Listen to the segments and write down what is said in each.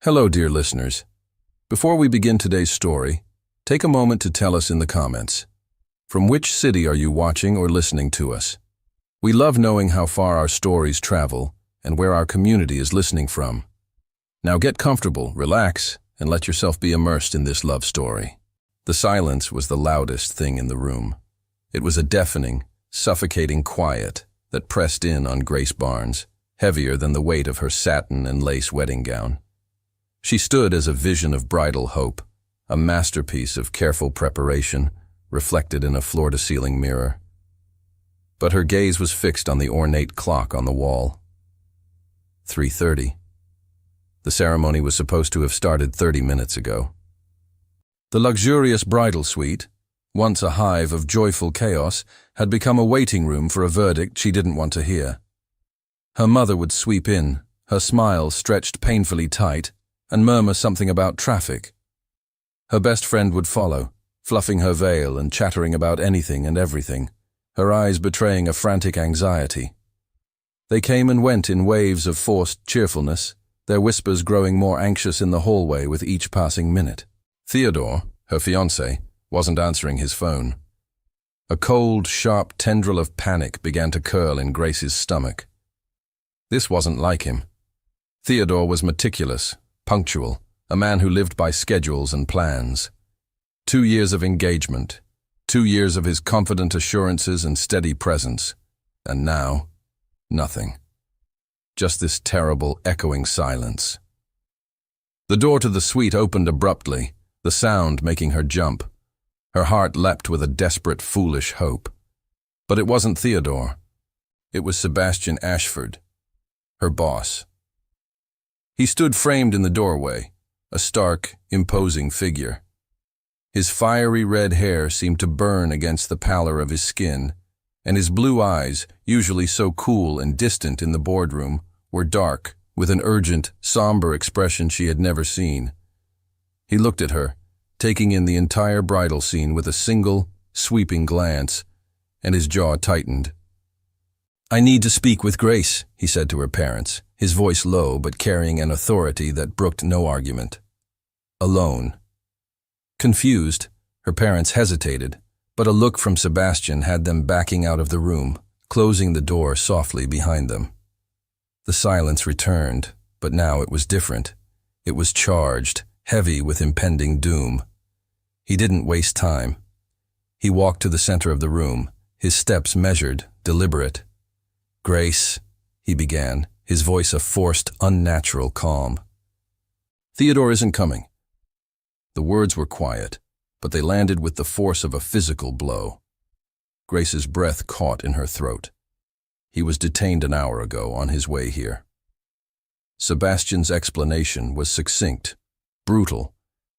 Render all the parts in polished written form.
Hello, dear listeners. Before we begin today's story, take a moment to tell us in the comments, from which city are you watching or listening to us? We love knowing how far our stories travel and where our community is listening from. Now get comfortable, relax, and let yourself be immersed in this love story. The silence was the loudest thing in the room. It was a deafening, suffocating quiet that pressed in on Grace Barnes, heavier than the weight of her satin and lace wedding gown. She stood as a vision of bridal hope, a masterpiece of careful preparation, reflected in a floor-to-ceiling mirror. But her gaze was fixed on the ornate clock on the wall. 3:30. The ceremony was supposed to have started 30 minutes ago. The luxurious bridal suite, once a hive of joyful chaos, had become a waiting room for a verdict she didn't want to hear. Her mother would sweep in, her smile stretched painfully tight, and murmur something about traffic. Her best friend would follow, fluffing her veil and chattering about anything and everything, her eyes betraying a frantic anxiety. They came and went in waves of forced cheerfulness, their whispers growing more anxious in the hallway with each passing minute. Theodore, her fiancé, wasn't answering his phone. A cold, sharp tendril of panic began to curl in Grace's stomach. This wasn't like him. Theodore was meticulous, punctual, a man who lived by schedules and plans. 2 years of engagement, 2 years of his confident assurances and steady presence, and now, nothing. Just this terrible, echoing silence. The door to the suite opened abruptly, the sound making her jump. Her heart leapt with a desperate, foolish hope. But it wasn't Theodore. It was Sebastian Ashford, her boss. He stood framed in the doorway, a stark, imposing figure. His fiery red hair seemed to burn against the pallor of his skin, and his blue eyes, usually so cool and distant in the boardroom, were dark, with an urgent, somber expression she had never seen. He looked at her, taking in the entire bridal scene with a single, sweeping glance, and his jaw tightened. "I need to speak with Grace," he said to her parents, his voice low but carrying an authority that brooked no argument. Alone. Confused, her parents hesitated, but a look from Sebastian had them backing out of the room, closing the door softly behind them. The silence returned, but now it was different. It was charged, heavy with impending doom. He didn't waste time. He walked to the center of the room, his steps measured, deliberate. "Grace," he began, his voice a forced, unnatural calm. "Theodore isn't coming." The words were quiet, but they landed with the force of a physical blow. Grace's breath caught in her throat. He was detained an hour ago on his way here. Sebastian's explanation was succinct, brutal,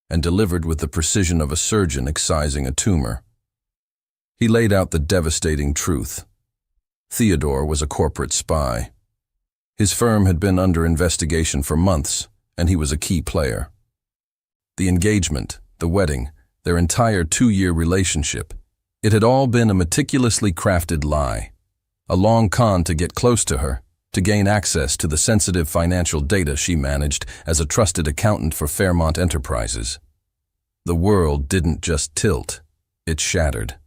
and delivered with the precision of a surgeon excising a tumor. He laid out the devastating truth. Theodore was a corporate spy. His firm had been under investigation for months, and he was a key player. The engagement, the wedding, their entire 2-year relationship, it had all been a meticulously crafted lie, a long con to get close to her, to gain access to the sensitive financial data she managed as a trusted accountant for Fairmont Enterprises. The world didn't just tilt, it shattered.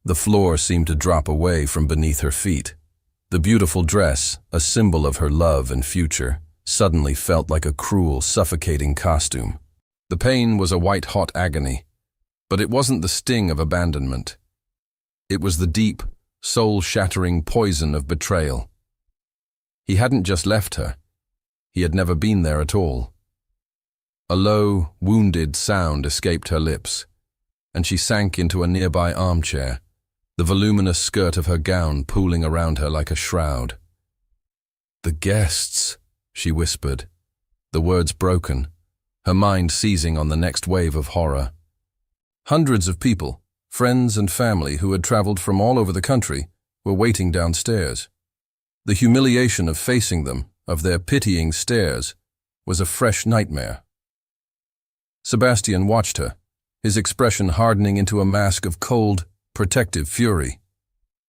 The floor seemed to drop away from beneath her feet. The beautiful dress, a symbol of her love and future, suddenly felt like a cruel, suffocating costume. The pain was a white-hot agony, but it wasn't the sting of abandonment. It was the deep, soul-shattering poison of betrayal. He hadn't just left her. He had never been there at all. A low, wounded sound escaped her lips, and she sank into a nearby armchair, the voluminous skirt of her gown pooling around her like a shroud. "The guests," she whispered, the words broken, her mind seizing on the next wave of horror. Hundreds of people, friends and family who had traveled from all over the country, were waiting downstairs. The humiliation of facing them, of their pitying stares, was a fresh nightmare. Sebastian watched her, his expression hardening into a mask of cold, protective fury.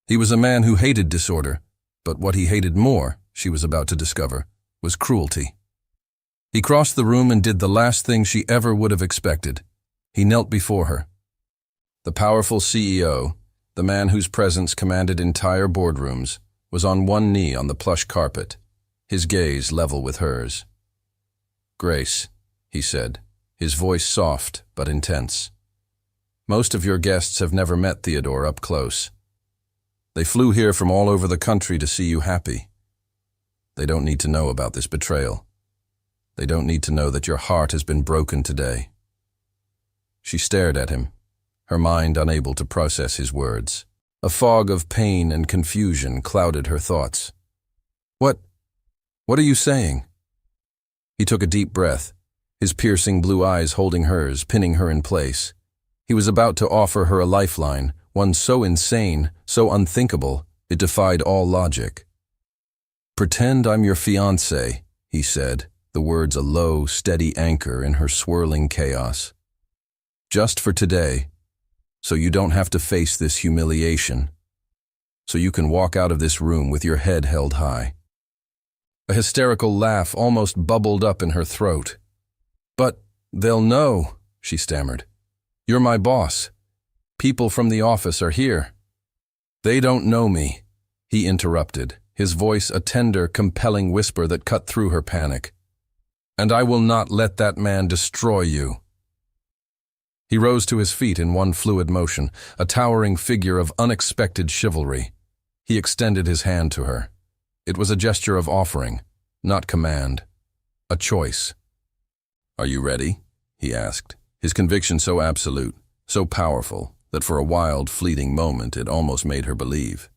He was a man who hated disorder, but what he hated more, she was about to discover, was cruelty. He crossed the room and did the last thing she ever would have expected. He knelt before her. The powerful CEO, the man whose presence commanded entire boardrooms, was on one knee on the plush carpet, his gaze level with hers. "Grace," he said, his voice soft but intense. "Most of your guests have never met Theodore up close. They flew here from all over the country to see you happy. They don't need to know about this betrayal. They don't need to know that your heart has been broken today." She stared at him, her mind unable to process his words. A fog of pain and confusion clouded her thoughts. What are you saying?" He took a deep breath, his piercing blue eyes holding hers, pinning her in place. He was about to offer her a lifeline, one so insane, so unthinkable, it defied all logic. "Pretend I'm your fiancé," he said, the words a low, steady anchor in her swirling chaos. "Just for today, so you don't have to face this humiliation, so you can walk out of this room with your head held high." A hysterical laugh almost bubbled up in her throat. "But they'll know," she stammered. "You're my boss. People from the office are here." "They don't know me," he interrupted, his voice a tender, compelling whisper that cut through her panic. "And I will not let that man destroy you." He rose to his feet in one fluid motion, a towering figure of unexpected chivalry. He extended his hand to her. It was a gesture of offering, not command. A choice. "Are you ready?" he asked, his conviction so absolute, so powerful, that for a wild, fleeting moment it almost made her believe.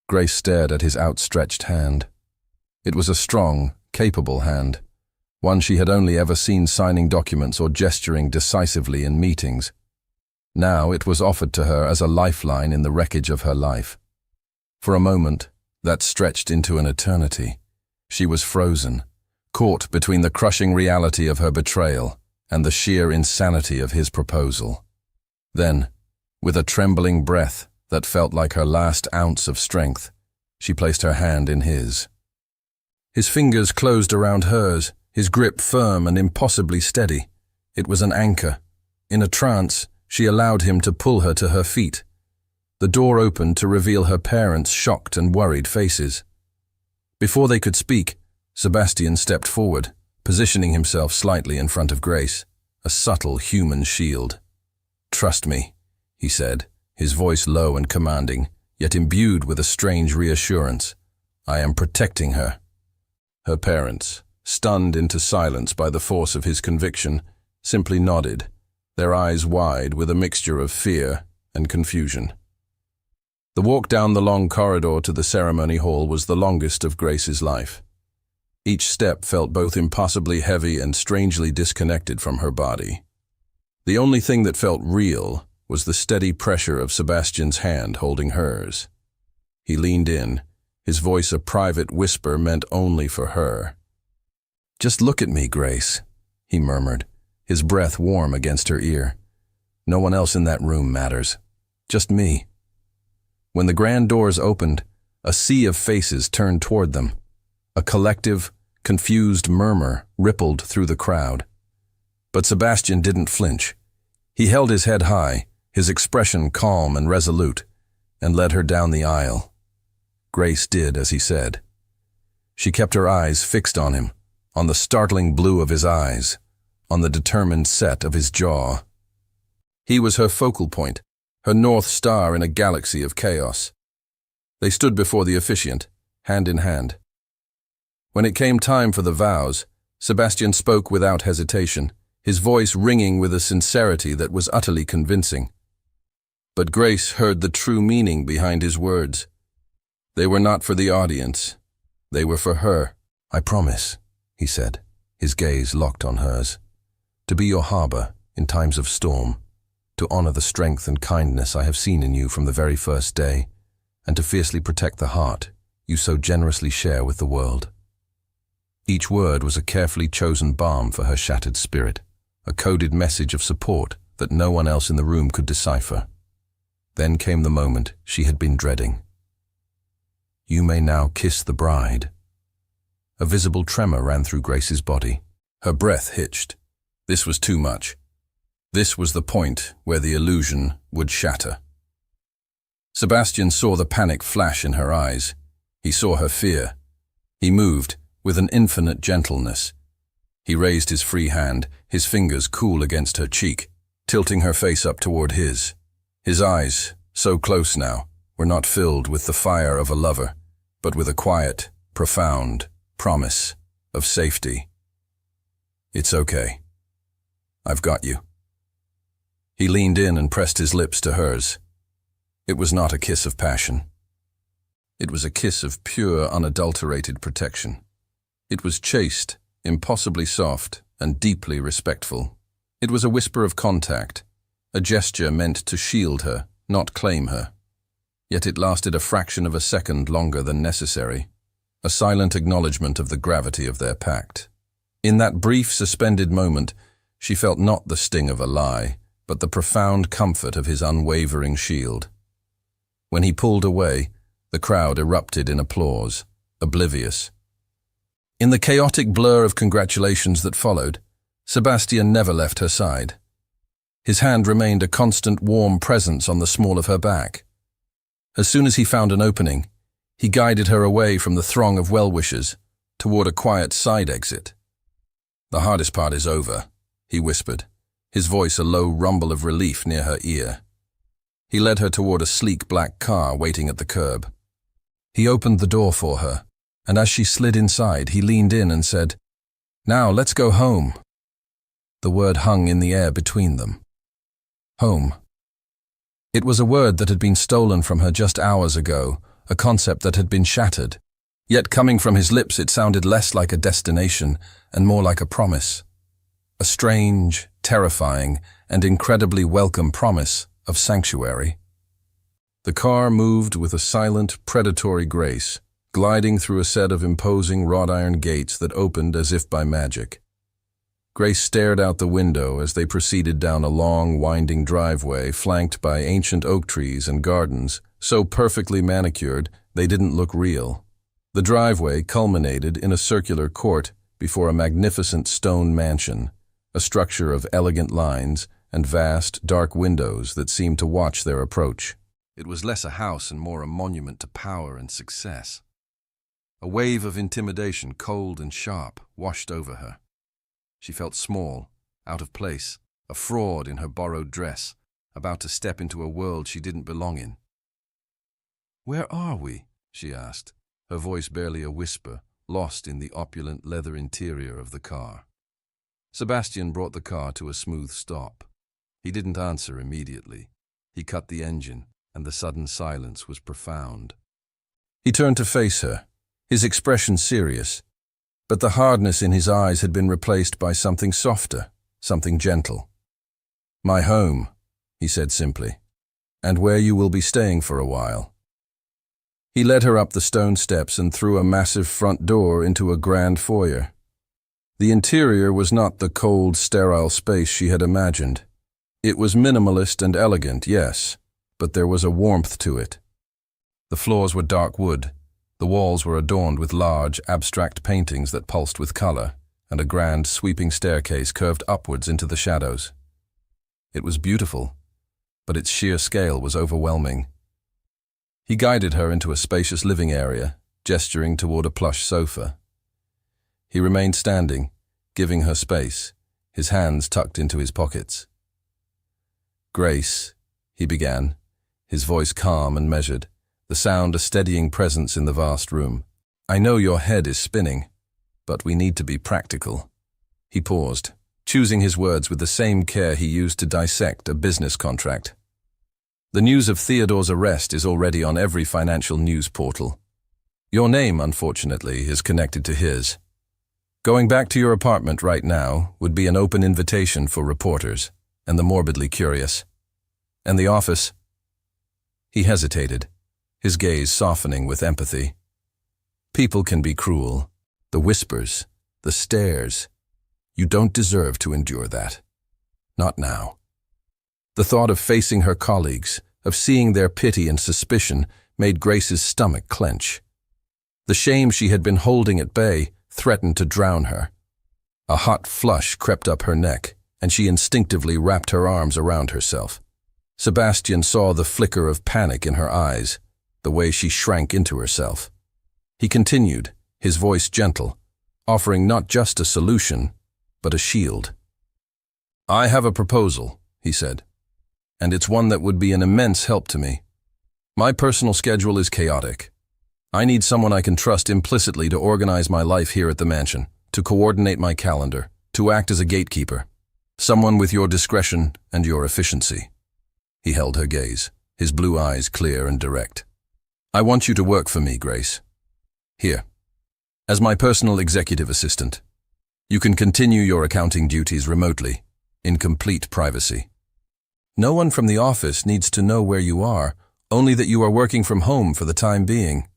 Grace stared at his outstretched hand. It was a strong, capable hand, one she had only ever seen signing documents or gesturing decisively in meetings. Now it was offered to her as a lifeline in the wreckage of her life. For a moment, that stretched into an eternity, she was frozen, caught between the crushing reality of her betrayal and the sheer insanity of his proposal. Then, with a trembling breath that felt like her last ounce of strength, she placed her hand in his. His fingers closed around hers, his grip firm and impossibly steady. It was an anchor. In a trance, she allowed him to pull her to her feet. The door opened to reveal her parents' shocked and worried faces. Before they could speak, Sebastian stepped forward, positioning himself slightly in front of Grace, a subtle human shield. "Trust me," he said, his voice low and commanding, yet imbued with a strange reassurance. "I am protecting her." Her parents, stunned into silence by the force of his conviction, simply nodded, their eyes wide with a mixture of fear and confusion. The walk down the long corridor to the ceremony hall was the longest of Grace's life. Each step felt both impossibly heavy and strangely disconnected from her body. The only thing that felt real was the steady pressure of Sebastian's hand holding hers. He leaned in, his voice a private whisper meant only for her. "Just look at me, Grace," he murmured, his breath warm against her ear. "No one else in that room matters. Just me." When the grand doors opened, a sea of faces turned toward them. A collective, confused murmur rippled through the crowd. But Sebastian didn't flinch. He held his head high, his expression calm and resolute, and led her down the aisle. Grace did as he said. She kept her eyes fixed on him, on the startling blue of his eyes, on the determined set of his jaw. He was her focal point, her north star in a galaxy of chaos. They stood before the officiant, hand in hand. When it came time for the vows, Sebastian spoke without hesitation, his voice ringing with a sincerity that was utterly convincing. But Grace heard the true meaning behind his words. They were not for the audience. They were for her. "I promise," he said, his gaze locked on hers, "to be your harbor in times of storm, to honor the strength and kindness I have seen in you from the very first day, and to fiercely protect the heart you so generously share with the world." Each word was a carefully chosen balm for her shattered spirit, a coded message of support that no one else in the room could decipher. Then came the moment she had been dreading. "You may now kiss the bride." A visible tremor ran through Grace's body, Her breath hitched. This was too much. This was the point where the illusion would shatter. Sebastian saw the panic flash in her eyes. He saw her fear. He moved with an infinite gentleness. He raised his free hand, his fingers cool against her cheek, tilting her face up toward his. His eyes, so close now, were not filled with the fire of a lover, but with a quiet, profound promise of safety. It's okay. I've got you. He leaned in and pressed his lips to hers. It was not a kiss of passion. It was a kiss of pure, unadulterated protection. It was chaste, impossibly soft, and deeply respectful. It was a whisper of contact, a gesture meant to shield her, not claim her. Yet it lasted a fraction of a second longer than necessary, a silent acknowledgement of the gravity of their pact. In that brief, suspended moment, she felt not the sting of a lie, but the profound comfort of his unwavering shield. When he pulled away, the crowd erupted in applause, oblivious. In the chaotic blur of congratulations that followed, Sebastian never left her side. His hand remained a constant warm presence on the small of her back. As soon as he found an opening, he guided her away from the throng of well-wishers toward a quiet side exit. "The hardest part is over," he whispered, his voice a low rumble of relief near her ear. He led her toward a sleek black car waiting at the curb. He opened the door for her, and as she slid inside, he leaned in and said, "Now let's go home." The word hung in the air between them. Home. It was a word that had been stolen from her just hours ago, a concept that had been shattered. Yet coming from his lips, it sounded less like a destination and more like a promise. A strange, terrifying, and incredibly welcome promise of sanctuary. The car moved with a silent, predatory grace, gliding through a set of imposing wrought iron gates that opened as if by magic. Grace stared out the window as they proceeded down a long, winding driveway flanked by ancient oak trees and gardens, so perfectly manicured they didn't look real. The driveway culminated in a circular court before a magnificent stone mansion, a structure of elegant lines and vast, dark windows that seemed to watch their approach. It was less a house and more a monument to power and success. A wave of intimidation, cold and sharp, washed over her. She felt small, out of place, a fraud in her borrowed dress, about to step into a world she didn't belong in. "Where are we?" she asked, her voice barely a whisper, lost in the opulent leather interior of the car. Sebastian brought the car to a smooth stop. He didn't answer immediately. He cut the engine, and the sudden silence was profound. He turned to face her, his expression serious, but the hardness in his eyes had been replaced by something softer, something gentle. "My home," he said simply, "and where you will be staying for a while." He led her up the stone steps and through a massive front door into a grand foyer. The interior was not the cold, sterile space she had imagined. It was minimalist and elegant, yes, but there was a warmth to it. The floors were dark wood. The walls were adorned with large, abstract paintings that pulsed with color, and a grand, sweeping staircase curved upwards into the shadows. It was beautiful, but its sheer scale was overwhelming. He guided her into a spacious living area, gesturing toward a plush sofa. He remained standing, giving her space, his hands tucked into his pockets. "Grace," he began, his voice calm and measured, the sound a steadying presence in the vast room. "I know your head is spinning, but we need to be practical." He paused, choosing his words with the same care he used to dissect a business contract. "The news of Theodore's arrest is already on every financial news portal. Your name, unfortunately, is connected to his. Going back to your apartment right now would be an open invitation for reporters and the morbidly curious. And the office?" He hesitated, his gaze softening with empathy. "People can be cruel. The whispers, the stares. You don't deserve to endure that. Not now." The thought of facing her colleagues, of seeing their pity and suspicion, made Grace's stomach clench. The shame she had been holding at bay threatened to drown her. A hot flush crept up her neck, and she instinctively wrapped her arms around herself. Sebastian saw the flicker of panic in her eyes, the way she shrank into herself. He continued, his voice gentle, offering not just a solution, but a shield. "I have a proposal," he said, "and it's one that would be an immense help to me. My personal schedule is chaotic. I need someone I can trust implicitly to organize my life here at the mansion, to coordinate my calendar, to act as a gatekeeper. Someone with your discretion and your efficiency." He held her gaze, his blue eyes clear and direct. "I want you to work for me, Grace. Here, as my personal executive assistant. You can continue your accounting duties remotely, in complete privacy. No one from the office needs to know where you are, only that you are working from home for the time being."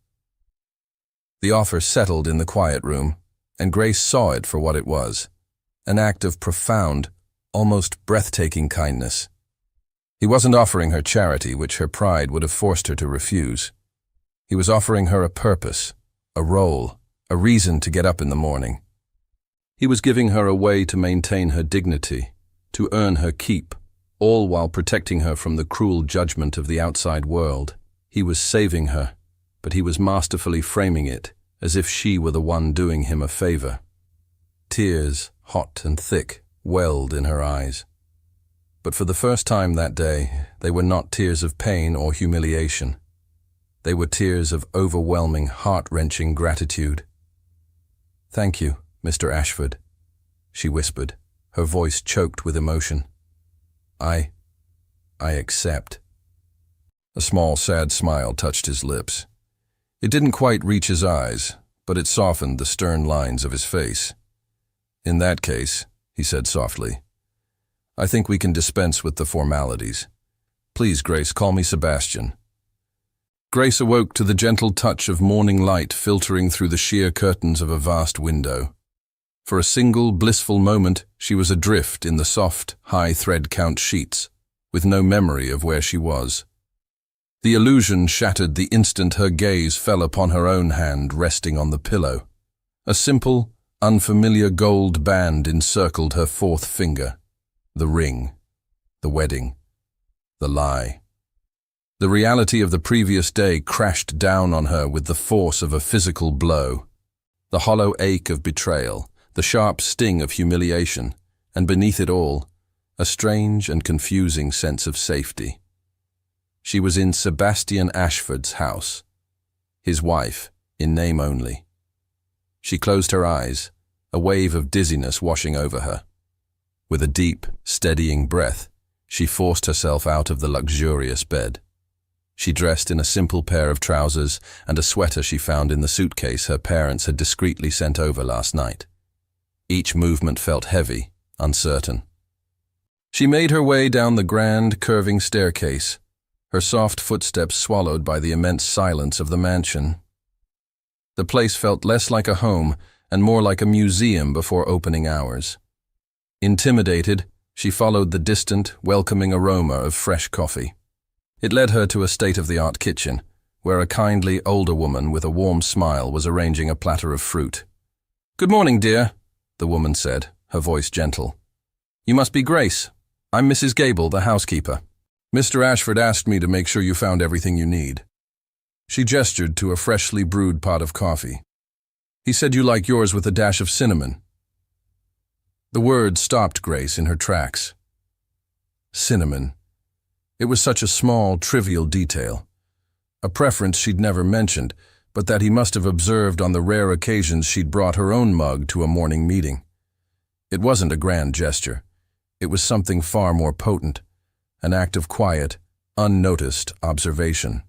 The offer settled in the quiet room, and Grace saw it for what it was, an act of profound, almost breathtaking kindness. He wasn't offering her charity, which her pride would have forced her to refuse. He was offering her a purpose, a role, a reason to get up in the morning. He was giving her a way to maintain her dignity, to earn her keep, all while protecting her from the cruel judgment of the outside world. He was saving her, but he was masterfully framing it as if she were the one doing him a favor. Tears, hot and thick, welled in her eyes. But for the first time that day, they were not tears of pain or humiliation. They were tears of overwhelming, heart-wrenching gratitude. "Thank you, Mr. Ashford," she whispered, her voice choked with emotion. I accept." A small, sad smile touched his lips. It didn't quite reach his eyes, but it softened the stern lines of his face. "In that case," he said softly, "I think we can dispense with the formalities. Please, Grace, call me Sebastian." Grace awoke to the gentle touch of morning light filtering through the sheer curtains of a vast window. For a single blissful moment, she was adrift in the soft, high thread count sheets, with no memory of where she was. The illusion shattered the instant her gaze fell upon her own hand resting on the pillow. A simple, unfamiliar gold band encircled her fourth finger. The ring, the wedding, the lie. The reality of the previous day crashed down on her with the force of a physical blow. The hollow ache of betrayal, the sharp sting of humiliation, and beneath it all, a strange and confusing sense of safety. She was in Sebastian Ashford's house, his wife, in name only. She closed her eyes, a wave of dizziness washing over her. With a deep, steadying breath, she forced herself out of the luxurious bed. She dressed in a simple pair of trousers and a sweater she found in the suitcase her parents had discreetly sent over last night. Each movement felt heavy, uncertain. She made her way down the grand, curving staircase, her soft footsteps swallowed by the immense silence of the mansion. The place felt less like a home and more like a museum before opening hours. Intimidated, she followed the distant, welcoming aroma of fresh coffee. It led her to a state-of-the-art kitchen, where a kindly older woman with a warm smile was arranging a platter of fruit. "Good morning, dear," the woman said, her voice gentle. "You must be Grace. I'm Mrs. Gable, the housekeeper. Mr. Ashford asked me to make sure you found everything you need." She gestured to a freshly brewed pot of coffee. "He said you like yours with a dash of cinnamon." The word stopped Grace in her tracks. Cinnamon. It was such a small, trivial detail. A preference she'd never mentioned, but that he must have observed on the rare occasions she'd brought her own mug to a morning meeting. It wasn't a grand gesture. It was something far more potent, an act of quiet, unnoticed observation.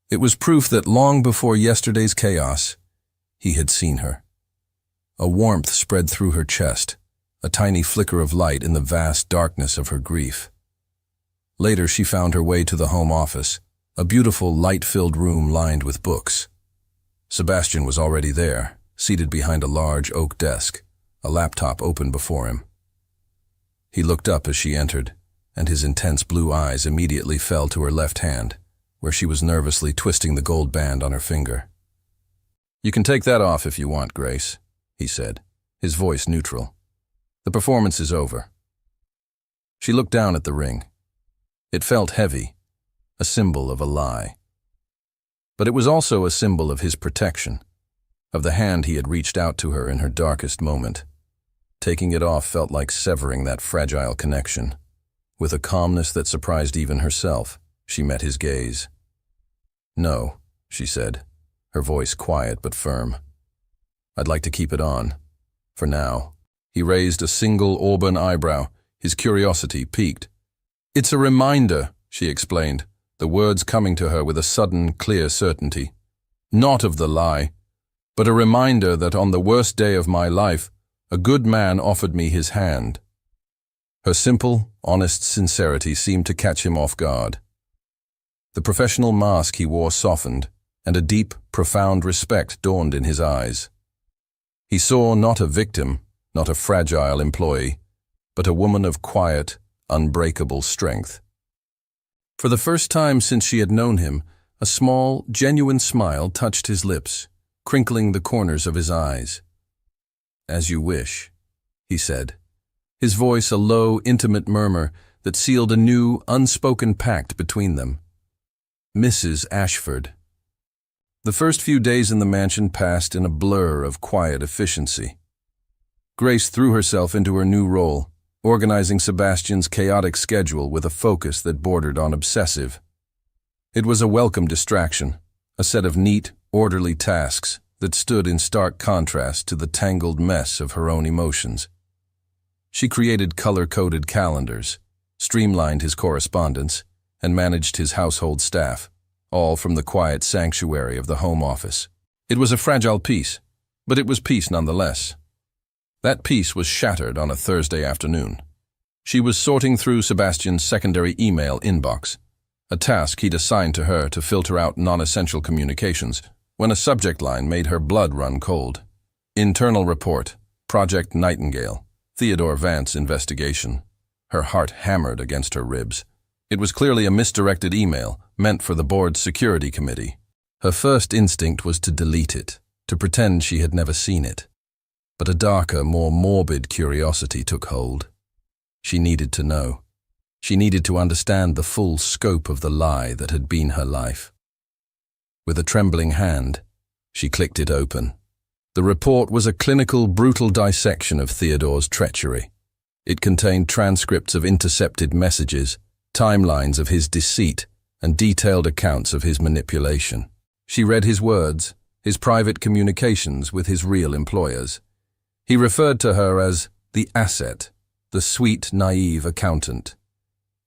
It was proof that long before yesterday's chaos, he had seen her. A warmth spread through her chest, a tiny flicker of light in the vast darkness of her grief. Later she found her way to the home office, a beautiful light-filled room lined with books. Sebastian was already there, seated behind a large oak desk, a laptop open before him. He looked up as she entered, and his intense blue eyes immediately fell to her left hand, where she was nervously twisting the gold band on her finger. "You can take that off if you want, Grace," he said, his voice neutral. "The performance is over." She looked down at the ring. It felt heavy, a symbol of a lie. But it was also a symbol of his protection, of the hand he had reached out to her in her darkest moment. Taking it off felt like severing that fragile connection. With a calmness that surprised even herself, she met his gaze. "No," she said, her voice quiet but firm. "I'd like to keep it on. For now." He raised a single auburn eyebrow, his curiosity piqued. "It's a reminder," she explained, the words coming to her with a sudden, clear certainty. "Not of the lie, but a reminder that on the worst day of my life, a good man offered me his hand." Her simple, honest sincerity seemed to catch him off guard. The professional mask he wore softened, and a deep, profound respect dawned in his eyes. He saw not a victim, not a fragile employee, but a woman of quiet, unbreakable strength. For the first time since she had known him, a small, genuine smile touched his lips, crinkling the corners of his eyes. "As you wish," he said, his voice a low, intimate murmur that sealed a new, unspoken pact between them. Mrs. Ashford. The first few days in the mansion passed in a blur of quiet efficiency. Grace threw herself into her new role, organizing Sebastian's chaotic schedule with a focus that bordered on obsessive. It was a welcome distraction, a set of neat, orderly tasks that stood in stark contrast to the tangled mess of her own emotions. She created color-coded calendars, streamlined his correspondence, and managed his household staff, all from the quiet sanctuary of the home office. It was a fragile peace, but it was peace nonetheless. That peace was shattered on a Thursday afternoon. She was sorting through Sebastian's secondary email inbox, a task he'd assigned to her to filter out non-essential communications, when a subject line made her blood run cold. Internal report, Project Nightingale, Theodore Vance investigation. Her heart hammered against her ribs. It was clearly a misdirected email meant for the board's security committee. Her first instinct was to delete it, to pretend she had never seen it. But a darker, more morbid curiosity took hold. She needed to know. She needed to understand the full scope of the lie that had been her life. With a trembling hand, she clicked it open. The report was a clinical, brutal dissection of Theodore's treachery. It contained transcripts of intercepted messages, timelines of his deceit, and detailed accounts of his manipulation. She read his words, his private communications with his real employers. He referred to her as the asset, the sweet, naive accountant.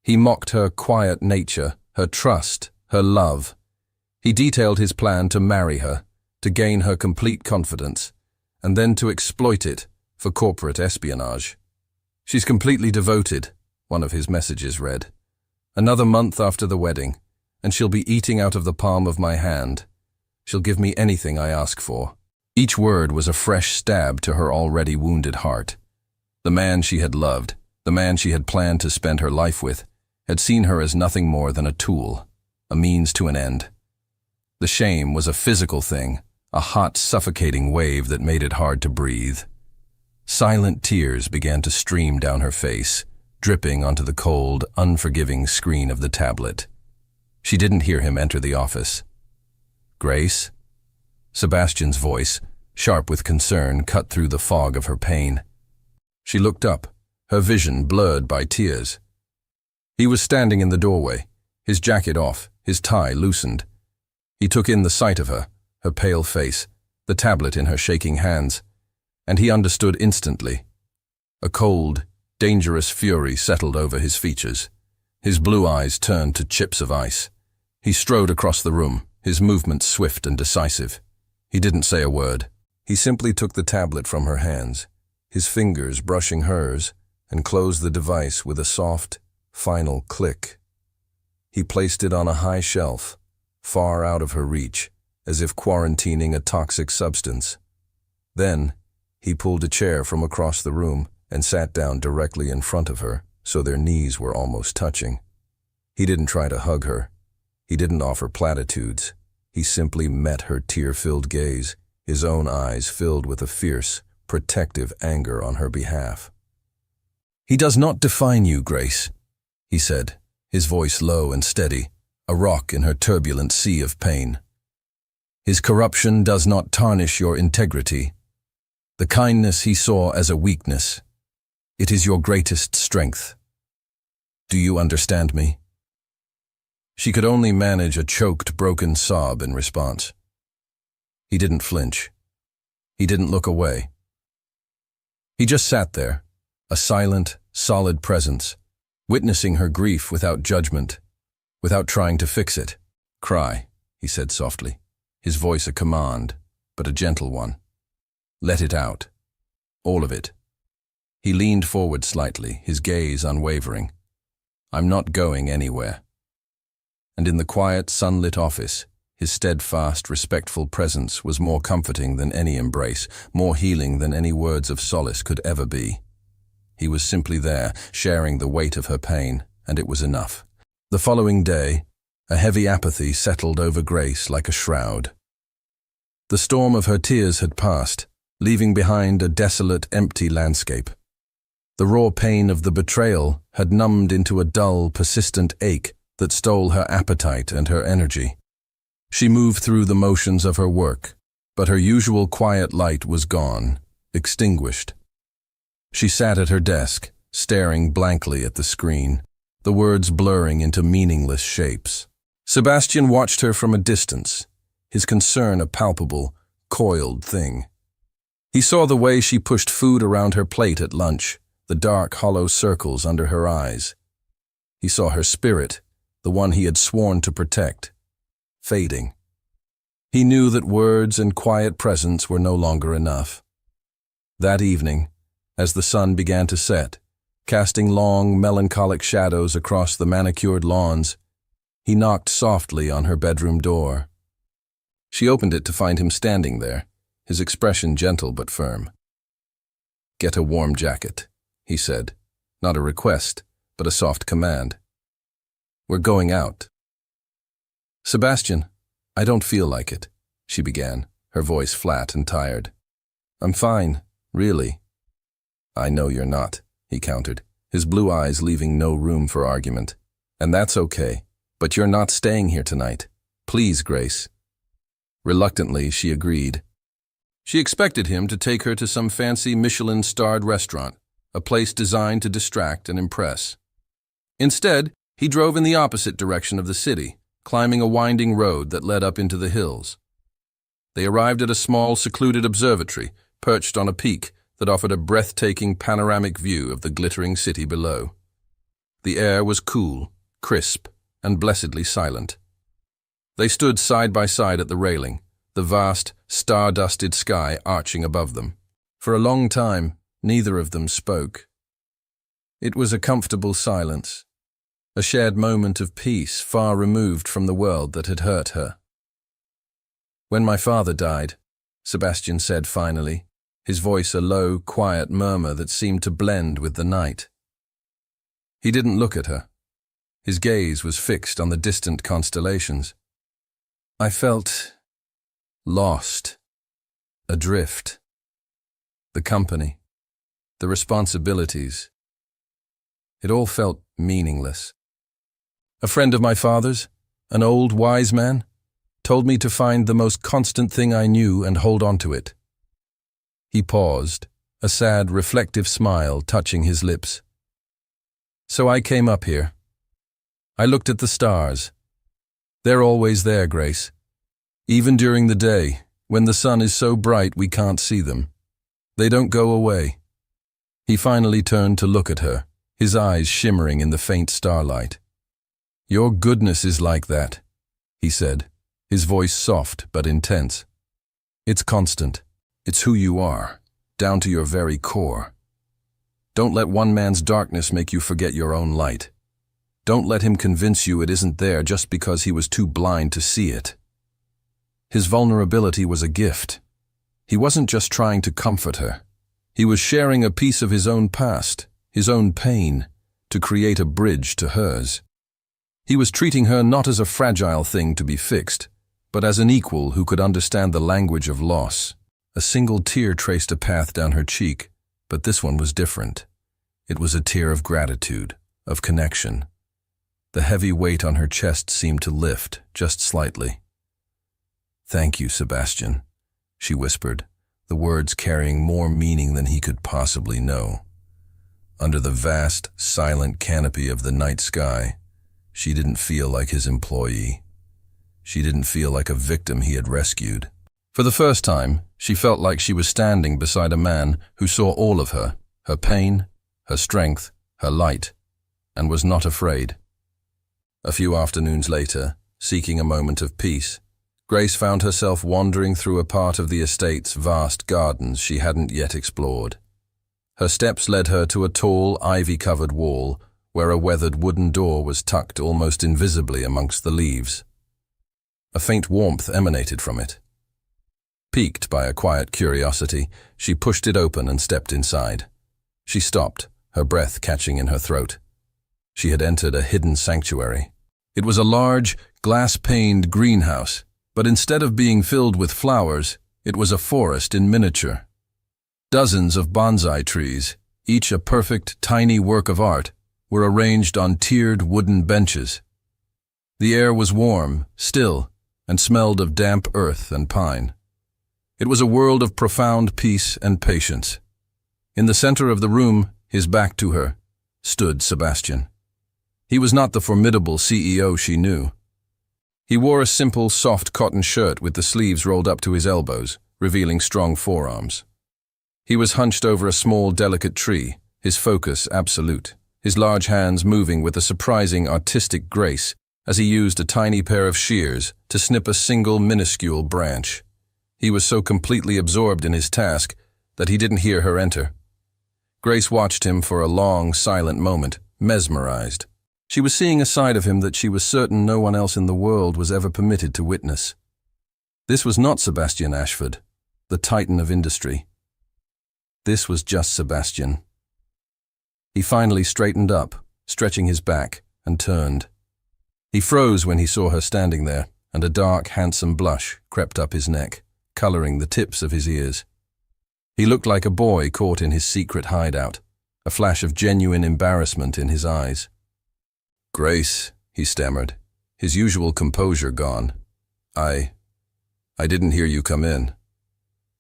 He mocked her quiet nature, her trust, her love. He detailed his plan to marry her, to gain her complete confidence, and then to exploit it for corporate espionage. "She's completely devoted," one of his messages read. "Another month after the wedding, and she'll be eating out of the palm of my hand. She'll give me anything I ask for." Each word was a fresh stab to her already wounded heart. The man she had loved, the man she had planned to spend her life with, had seen her as nothing more than a tool, a means to an end. The shame was a physical thing, a hot, suffocating wave that made it hard to breathe. Silent tears began to stream down her face, dripping onto the cold, unforgiving screen of the tablet. She didn't hear him enter the office. "Grace?" Sebastian's voice, sharp with concern, cut through the fog of her pain. She looked up, her vision blurred by tears. He was standing in the doorway, his jacket off, his tie loosened. He took in the sight of her, her pale face, the tablet in her shaking hands, and he understood instantly. A cold, dangerous fury settled over his features. His blue eyes turned to chips of ice. He strode across the room, his movements swift and decisive. He didn't say a word. He simply took the tablet from her hands, his fingers brushing hers, and closed the device with a soft, final click. He placed it on a high shelf, far out of her reach, as if quarantining a toxic substance. Then, he pulled a chair from across the room and sat down directly in front of her, so their knees were almost touching. He didn't try to hug her. He didn't offer platitudes. He simply met her tear-filled gaze, his own eyes filled with a fierce, protective anger on her behalf. "He does not define you, Grace," he said, his voice low and steady, a rock in her turbulent sea of pain. "His corruption does not tarnish your integrity. The kindness he saw as a weakness, it is your greatest strength. Do you understand me?" She could only manage a choked, broken sob in response. He didn't flinch. He didn't look away. He just sat there, a silent, solid presence, witnessing her grief without judgment, without trying to fix it. "Cry," he said softly, his voice a command, but a gentle one. "Let it out. All of it." He leaned forward slightly, his gaze unwavering. "I'm not going anywhere." And in the quiet, sunlit office, his steadfast, respectful presence was more comforting than any embrace, more healing than any words of solace could ever be. He was simply there, sharing the weight of her pain, and it was enough. The following day, a heavy apathy settled over Grace like a shroud. The storm of her tears had passed, leaving behind a desolate, empty landscape. The raw pain of the betrayal had numbed into a dull, persistent ache that stole her appetite and her energy. She moved through the motions of her work, but her usual quiet light was gone, extinguished. She sat at her desk, staring blankly at the screen, the words blurring into meaningless shapes. Sebastian watched her from a distance, his concern a palpable, coiled thing. He saw the way she pushed food around her plate at lunch, the dark, hollow circles under her eyes. He saw her spirit, the one he had sworn to protect, fading. He knew that words and quiet presence were no longer enough. That evening, as the sun began to set, casting long, melancholic shadows across the manicured lawns, he knocked softly on her bedroom door. She opened it to find him standing there, his expression gentle but firm. "Get a warm jacket," he said, not a request, but a soft command. "We're going out." "Sebastian, I don't feel like it," she began, her voice flat and tired. "I'm fine, really." "I know you're not," he countered, his blue eyes leaving no room for argument. "And that's okay, but you're not staying here tonight. Please, Grace." Reluctantly, she agreed. She expected him to take her to some fancy Michelin-starred restaurant, a place designed to distract and impress. Instead, he drove in the opposite direction of the city, climbing a winding road that led up into the hills. They arrived at a small, secluded observatory, perched on a peak that offered a breathtaking panoramic view of the glittering city below. The air was cool, crisp, and blessedly silent. They stood side by side at the railing, the vast, star-dusted sky arching above them. For a long time, neither of them spoke. It was a comfortable silence, a shared moment of peace far removed from the world that had hurt her. "When my father died," Sebastian said finally, his voice a low, quiet murmur that seemed to blend with the night. He didn't look at her. His gaze was fixed on the distant constellations. "I felt lost, adrift. The company, the responsibilities, it all felt meaningless. A friend of my father's, an old wise man, told me to find the most constant thing I knew and hold on to it." He paused, a sad, reflective smile touching his lips. "So I came up here. I looked at the stars. They're always there, Grace. Even during the day, when the sun is so bright we can't see them. They don't go away." He finally turned to look at her, his eyes shimmering in the faint starlight. "Your goodness is like that," he said, his voice soft but intense. "It's constant. It's who you are, down to your very core. Don't let one man's darkness make you forget your own light. Don't let him convince you it isn't there just because he was too blind to see it." His vulnerability was a gift. He wasn't just trying to comfort her. He was sharing a piece of his own past, his own pain, to create a bridge to hers. He was treating her not as a fragile thing to be fixed, but as an equal who could understand the language of loss, A single tear traced a path down her cheek, but this one was different. It was a tear of gratitude, of connection. The heavy weight on her chest seemed to lift, just slightly. "Thank you, Sebastian," she whispered, the words carrying more meaning than he could possibly know. Under the vast, silent canopy of the night sky, she didn't feel like his employee. She didn't feel like a victim he had rescued. For the first time, she felt like she was standing beside a man who saw all of her pain, her strength, her light, and was not afraid. A few afternoons later, seeking a moment of peace, Grace found herself wandering through a part of the estate's vast gardens she hadn't yet explored. Her steps led her to a tall, ivy-covered wall where a weathered wooden door was tucked almost invisibly amongst the leaves. A faint warmth emanated from it. Piqued by a quiet curiosity, she pushed it open and stepped inside. She stopped, her breath catching in her throat. She had entered a hidden sanctuary. It was a large, glass-paned greenhouse, but instead of being filled with flowers, it was a forest in miniature. Dozens of bonsai trees, each a perfect, tiny work of art, were arranged on tiered wooden benches. The air was warm, still, and smelled of damp earth and pine. It was a world of profound peace and patience. In the center of the room, his back to her, stood Sebastian. He was not the formidable CEO she knew. He wore a simple, soft cotton shirt with the sleeves rolled up to his elbows, revealing strong forearms. He was hunched over a small, delicate tree, his focus absolute, his large hands moving with a surprising artistic grace as he used a tiny pair of shears to snip a single minuscule branch. He was so completely absorbed in his task that he didn't hear her enter. Grace watched him for a long, silent moment, mesmerized. She was seeing a side of him that she was certain no one else in the world was ever permitted to witness. This was not Sebastian Ashford, the titan of industry. This was just Sebastian. He finally straightened up, stretching his back, and turned. He froze when he saw her standing there, and a dark, handsome blush crept up his neck, coloring the tips of his ears. He looked like a boy caught in his secret hideout, a flash of genuine embarrassment in his eyes. "Grace," he stammered, his usual composure gone. I didn't hear you come in."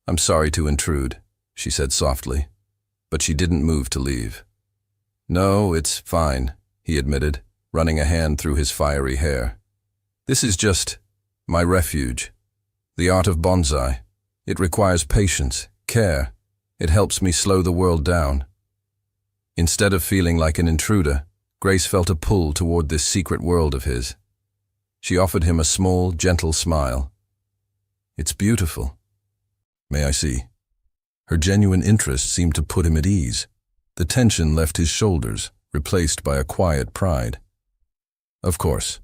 "I'm sorry to intrude," she said softly, but she didn't move to leave. "No, it's fine," he admitted, running a hand through his fiery hair. "This is just my refuge. The art of bonsai. It requires patience, care. It helps me slow the world down." Instead of feeling like an intruder, Grace felt a pull toward this secret world of his. She offered him a small, gentle smile. "It's beautiful. May I see?" Her genuine interest seemed to put him at ease. The tension left his shoulders, replaced by a quiet pride. "Of course."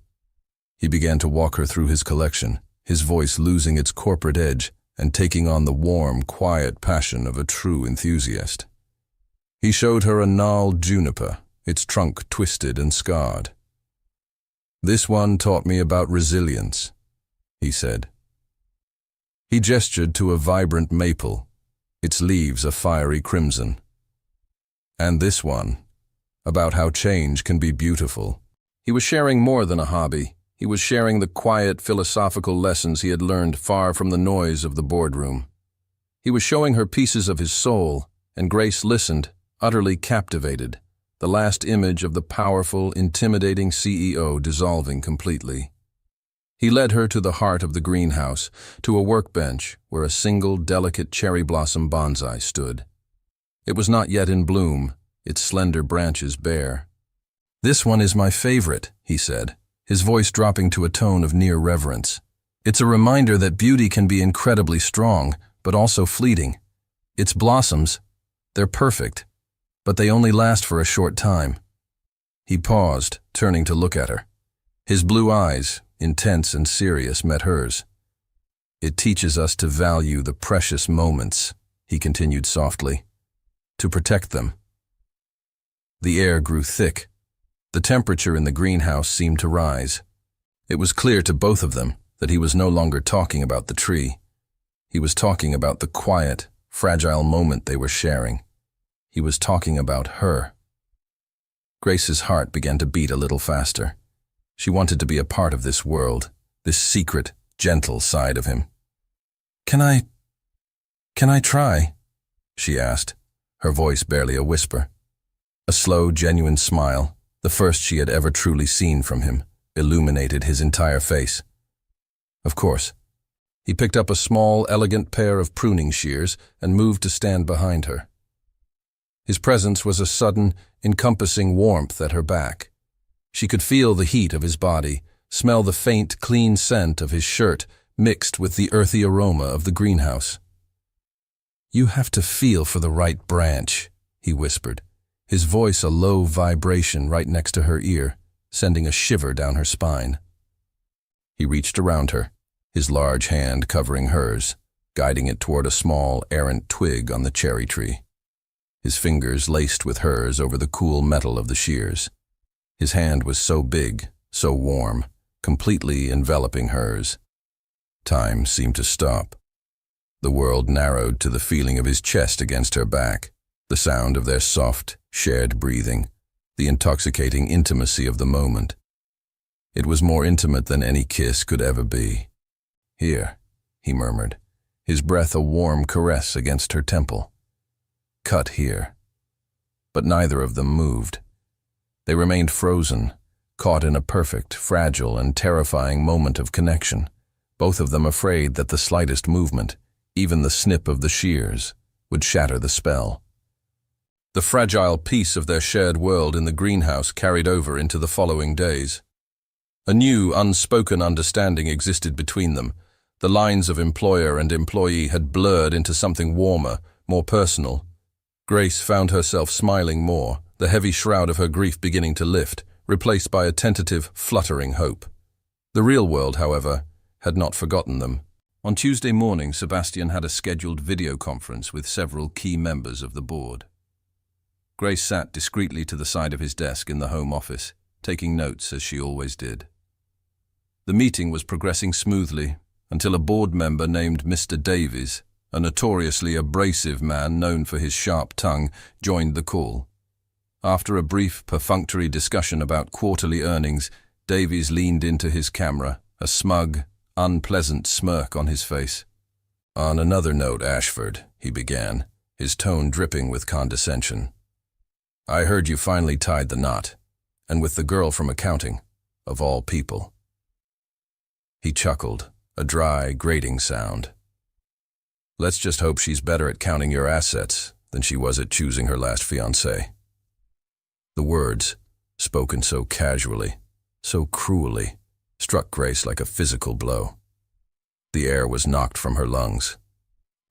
He began to walk her through his collection, his voice losing its corporate edge and taking on the warm, quiet passion of a true enthusiast. He showed her a gnarled juniper, its trunk twisted and scarred. "This one taught me about resilience," he said. He gestured to a vibrant maple, its leaves a fiery crimson. "And this one, about how change can be beautiful." He was sharing more than a hobby. He was sharing the quiet, philosophical lessons he had learned far from the noise of the boardroom. He was showing her pieces of his soul, and Grace listened, utterly captivated, the last image of the powerful, intimidating CEO dissolving completely. He led her to the heart of the greenhouse, to a workbench where a single delicate cherry blossom bonsai stood. It was not yet in bloom, its slender branches bare. "This one is my favorite," he said, his voice dropping to a tone of near reverence. "It's a reminder that beauty can be incredibly strong, but also fleeting. Its blossoms, they're perfect, but they only last for a short time." He paused, turning to look at her. His blue eyes, intense and serious, met hers. "It teaches us to value the precious moments," he continued softly, "to protect them." The air grew thick. The temperature in the greenhouse seemed to rise. It was clear to both of them that he was no longer talking about the tree. He was talking about the quiet, fragile moment they were sharing. He was talking about her. Grace's heart began to beat a little faster. She wanted to be a part of this world, this secret, gentle side of him. Can I try?" she asked, her voice barely a whisper. A slow, genuine smile, the first she had ever truly seen from him, illuminated his entire face. Of course. He picked up a small, elegant pair of pruning shears and moved to stand behind her. His presence was a sudden, encompassing warmth at her back. She could feel the heat of his body, smell the faint, clean scent of his shirt mixed with the earthy aroma of the greenhouse. "You have to feel for the right branch," he whispered, his voice a low vibration right next to her ear, sending a shiver down her spine. He reached around her, his large hand covering hers, guiding it toward a small, errant twig on the cherry tree. His fingers laced with hers over the cool metal of the shears. His hand was so big, so warm, completely enveloping hers. Time seemed to stop. The world narrowed to the feeling of his chest against her back, the sound of their soft, shared breathing, the intoxicating intimacy of the moment. It was more intimate than any kiss could ever be. "Here," he murmured, his breath a warm caress against her temple. "Cut here." But neither of them moved. They remained frozen, caught in a perfect, fragile, and terrifying moment of connection, both of them afraid that the slightest movement, even the snip of the shears, would shatter the spell. The fragile peace of their shared world in the greenhouse carried over into the following days. A new, unspoken understanding existed between them. The lines of employer and employee had blurred into something warmer, more personal. Grace found herself smiling more, the heavy shroud of her grief beginning to lift, replaced by a tentative, fluttering hope. The real world, however, had not forgotten them. On Tuesday morning, Sebastian had a scheduled video conference with several key members of the board. Grace sat discreetly to the side of his desk in the home office, taking notes as she always did. The meeting was progressing smoothly until a board member named Mr. Davies, a notoriously abrasive man known for his sharp tongue, joined the call. After a brief, perfunctory discussion about quarterly earnings, Davies leaned into his camera, a smug, unpleasant smirk on his face. "On another note, Ashford," he began, his tone dripping with condescension. "I heard you finally tied the knot, and with the girl from accounting, of all people." He chuckled, a dry, grating sound. "Let's just hope she's better at counting your assets than she was at choosing her last fiancé." The words, spoken so casually, so cruelly, struck Grace like a physical blow. The air was knocked from her lungs.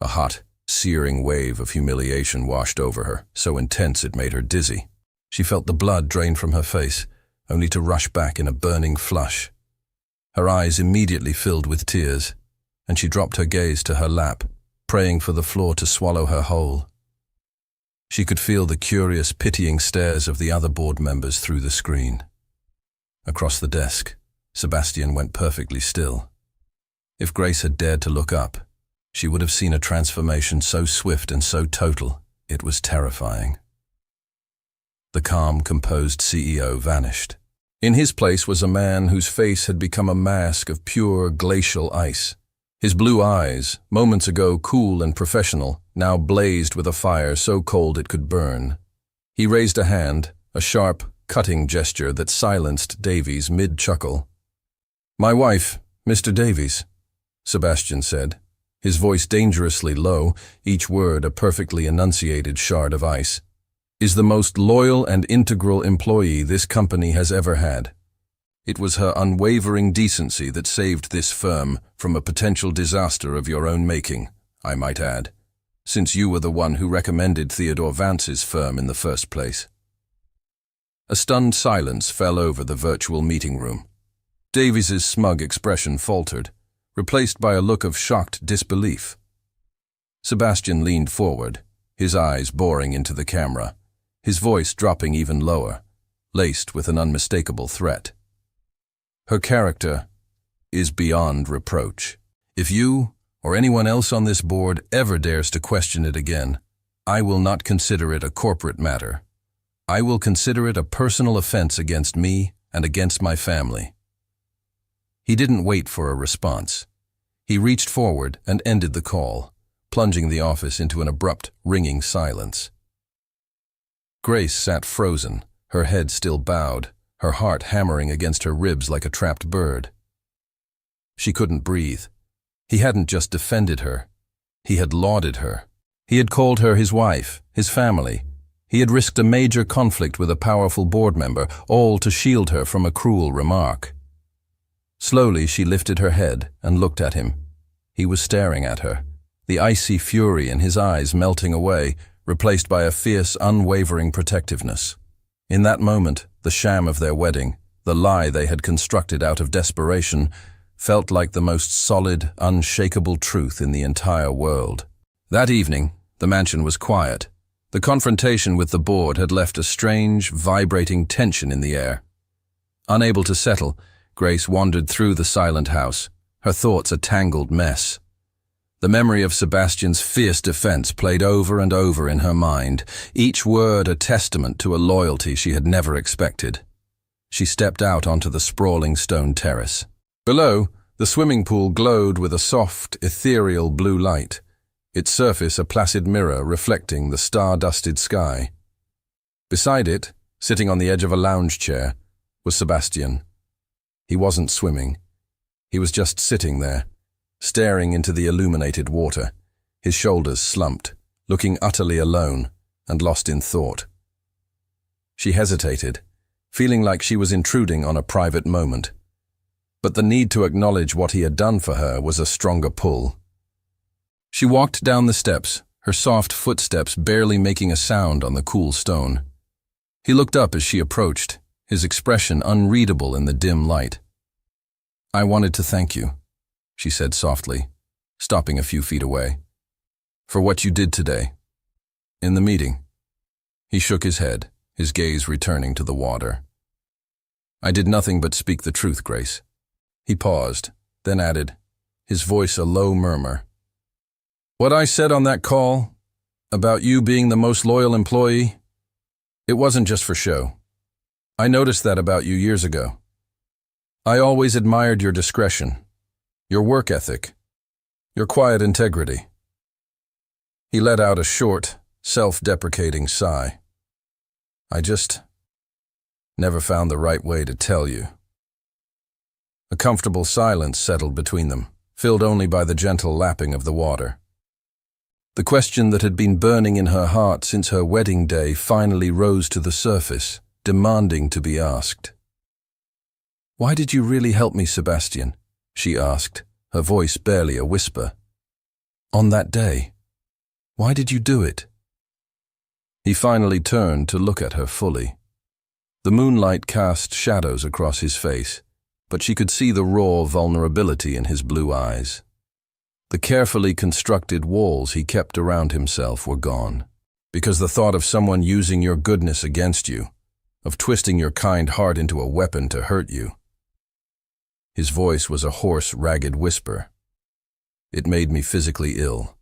A hot, searing wave of humiliation washed over her, so intense it made her dizzy. She felt the blood drain from her face, only to rush back in a burning flush. Her eyes immediately filled with tears, and she dropped her gaze to her lap, praying for the floor to swallow her whole. She could feel the curious, pitying stares of the other board members through the screen. Across the desk, Sebastian went perfectly still. If Grace had dared to look up, she would have seen a transformation so swift and so total, it was terrifying. The calm, composed CEO vanished. In his place was a man whose face had become a mask of pure glacial ice. His blue eyes, moments ago cool and professional, now blazed with a fire so cold it could burn. He raised a hand, a sharp, cutting gesture that silenced Davies mid-chuckle. "My wife, Mr. Davies," Sebastian said, his voice dangerously low, each word a perfectly enunciated shard of ice, "is the most loyal and integral employee this company has ever had. It was her unwavering decency that saved this firm from a potential disaster of your own making, I might add, since you were the one who recommended Theodore Vance's firm in the first place." A stunned silence fell over the virtual meeting room. Davies's smug expression faltered, replaced by a look of shocked disbelief. Sebastian leaned forward, his eyes boring into the camera, his voice dropping even lower, laced with an unmistakable threat. "Her character is beyond reproach. If you or anyone else on this board ever dares to question it again, I will not consider it a corporate matter. I will consider it a personal offense against me and against my family." He didn't wait for a response. He reached forward and ended the call, plunging the office into an abrupt, ringing silence. Grace sat frozen, her head still bowed, her heart hammering against her ribs like a trapped bird. She couldn't breathe. He hadn't just defended her. He had lauded her. He had called her his wife, his family. He had risked a major conflict with a powerful board member, all to shield her from a cruel remark. Slowly she lifted her head and looked at him. He was staring at her, the icy fury in his eyes melting away, replaced by a fierce, unwavering protectiveness. In that moment, the sham of their wedding, the lie they had constructed out of desperation, felt like the most solid, unshakable truth in the entire world. That evening, the mansion was quiet. The confrontation with the board had left a strange, vibrating tension in the air. Unable to settle, Grace wandered through the silent house, her thoughts a tangled mess. The memory of Sebastian's fierce defense played over and over in her mind, each word a testament to a loyalty she had never expected. She stepped out onto the sprawling stone terrace. Below, the swimming pool glowed with a soft, ethereal blue light, its surface a placid mirror reflecting the star-dusted sky. Beside it, sitting on the edge of a lounge chair, was Sebastian. He wasn't swimming. He was just sitting there, staring into the illuminated water, his shoulders slumped, looking utterly alone and lost in thought. She hesitated, feeling like she was intruding on a private moment. But the need to acknowledge what he had done for her was a stronger pull. She walked down the steps, her soft footsteps barely making a sound on the cool stone. He looked up as she approached, his expression unreadable in the dim light. "I wanted to thank you," she said softly, stopping a few feet away, "for what you did today. In the meeting." He shook his head, his gaze returning to the water. "I did nothing but speak the truth, Grace." He paused, then added, his voice a low murmur. "What I said on that call, about you being the most loyal employee, it wasn't just for show. I noticed that about you years ago. I always admired your discretion, your work ethic, your quiet integrity." He let out a short, self-deprecating sigh. "I just never found the right way to tell you." A comfortable silence settled between them, filled only by the gentle lapping of the water. The question that had been burning in her heart since her wedding day finally rose to the surface, demanding to be asked. "Why did you really help me, Sebastian?" she asked, her voice barely a whisper. "On that day, why did you do it?" He finally turned to look at her fully. The moonlight cast shadows across his face, but she could see the raw vulnerability in his blue eyes. The carefully constructed walls he kept around himself were gone, because the thought of someone using your goodness against you, of twisting your kind heart into a weapon to hurt you. His voice was a hoarse, ragged whisper. "It made me physically ill.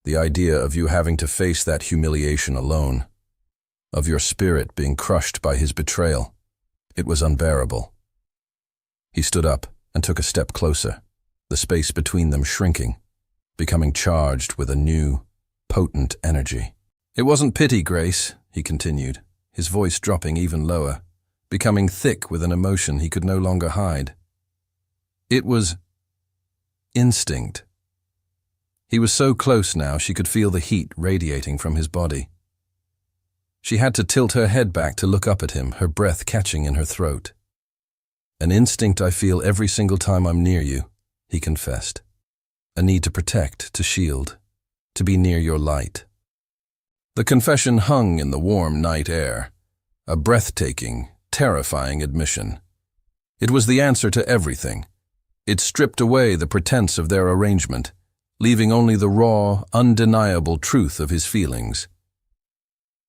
The idea of you having to face that humiliation alone, of your spirit being crushed by his betrayal, it was unbearable." He stood up and took a step closer, the space between them shrinking, becoming charged with a new, potent energy. "It wasn't pity, Grace," he continued, his voice dropping even lower, becoming thick with an emotion he could no longer hide. "It was instinct." He was so close now she could feel the heat radiating from his body. She had to tilt her head back to look up at him, her breath catching in her throat. "An instinct I feel every single time I'm near you," he confessed. "A need to protect, to shield, to be near your light." The confession hung in the warm night air, a breathtaking, terrifying admission. It was the answer to everything. It stripped away the pretense of their arrangement, leaving only the raw, undeniable truth of his feelings.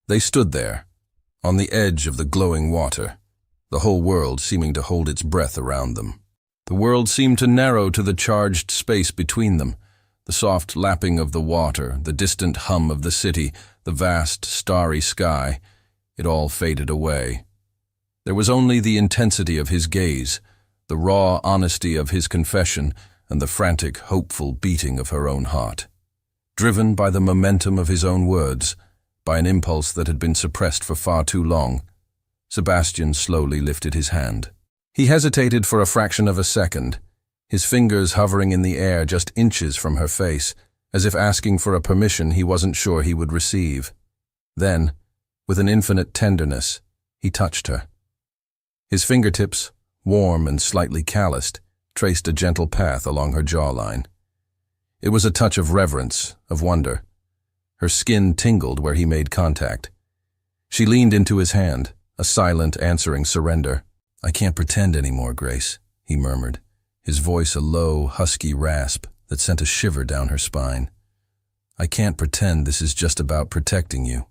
They stood there, on the edge of the glowing water, the whole world seeming to hold its breath around them. The world seemed to narrow to the charged space between them, The soft lapping of the water, the distant hum of the city, the vast, starry sky, it all faded away. There was only the intensity of his gaze, the raw honesty of his confession, and the frantic, hopeful beating of her own heart. Driven by the momentum of his own words, by an impulse that had been suppressed for far too long, Sebastian slowly lifted his hand. He hesitated for a fraction of a second, his fingers hovering in the air just inches from her face, as if asking for a permission he wasn't sure he would receive. Then, with an infinite tenderness, he touched her. His fingertips, warm and slightly calloused, traced a gentle path along her jawline. It was a touch of reverence, of wonder. Her skin tingled where he made contact. She leaned into his hand, a silent, answering surrender. "I can't pretend anymore, Grace," he murmured, his voice a low, husky rasp that sent a shiver down her spine. "I can't pretend this is just about protecting you."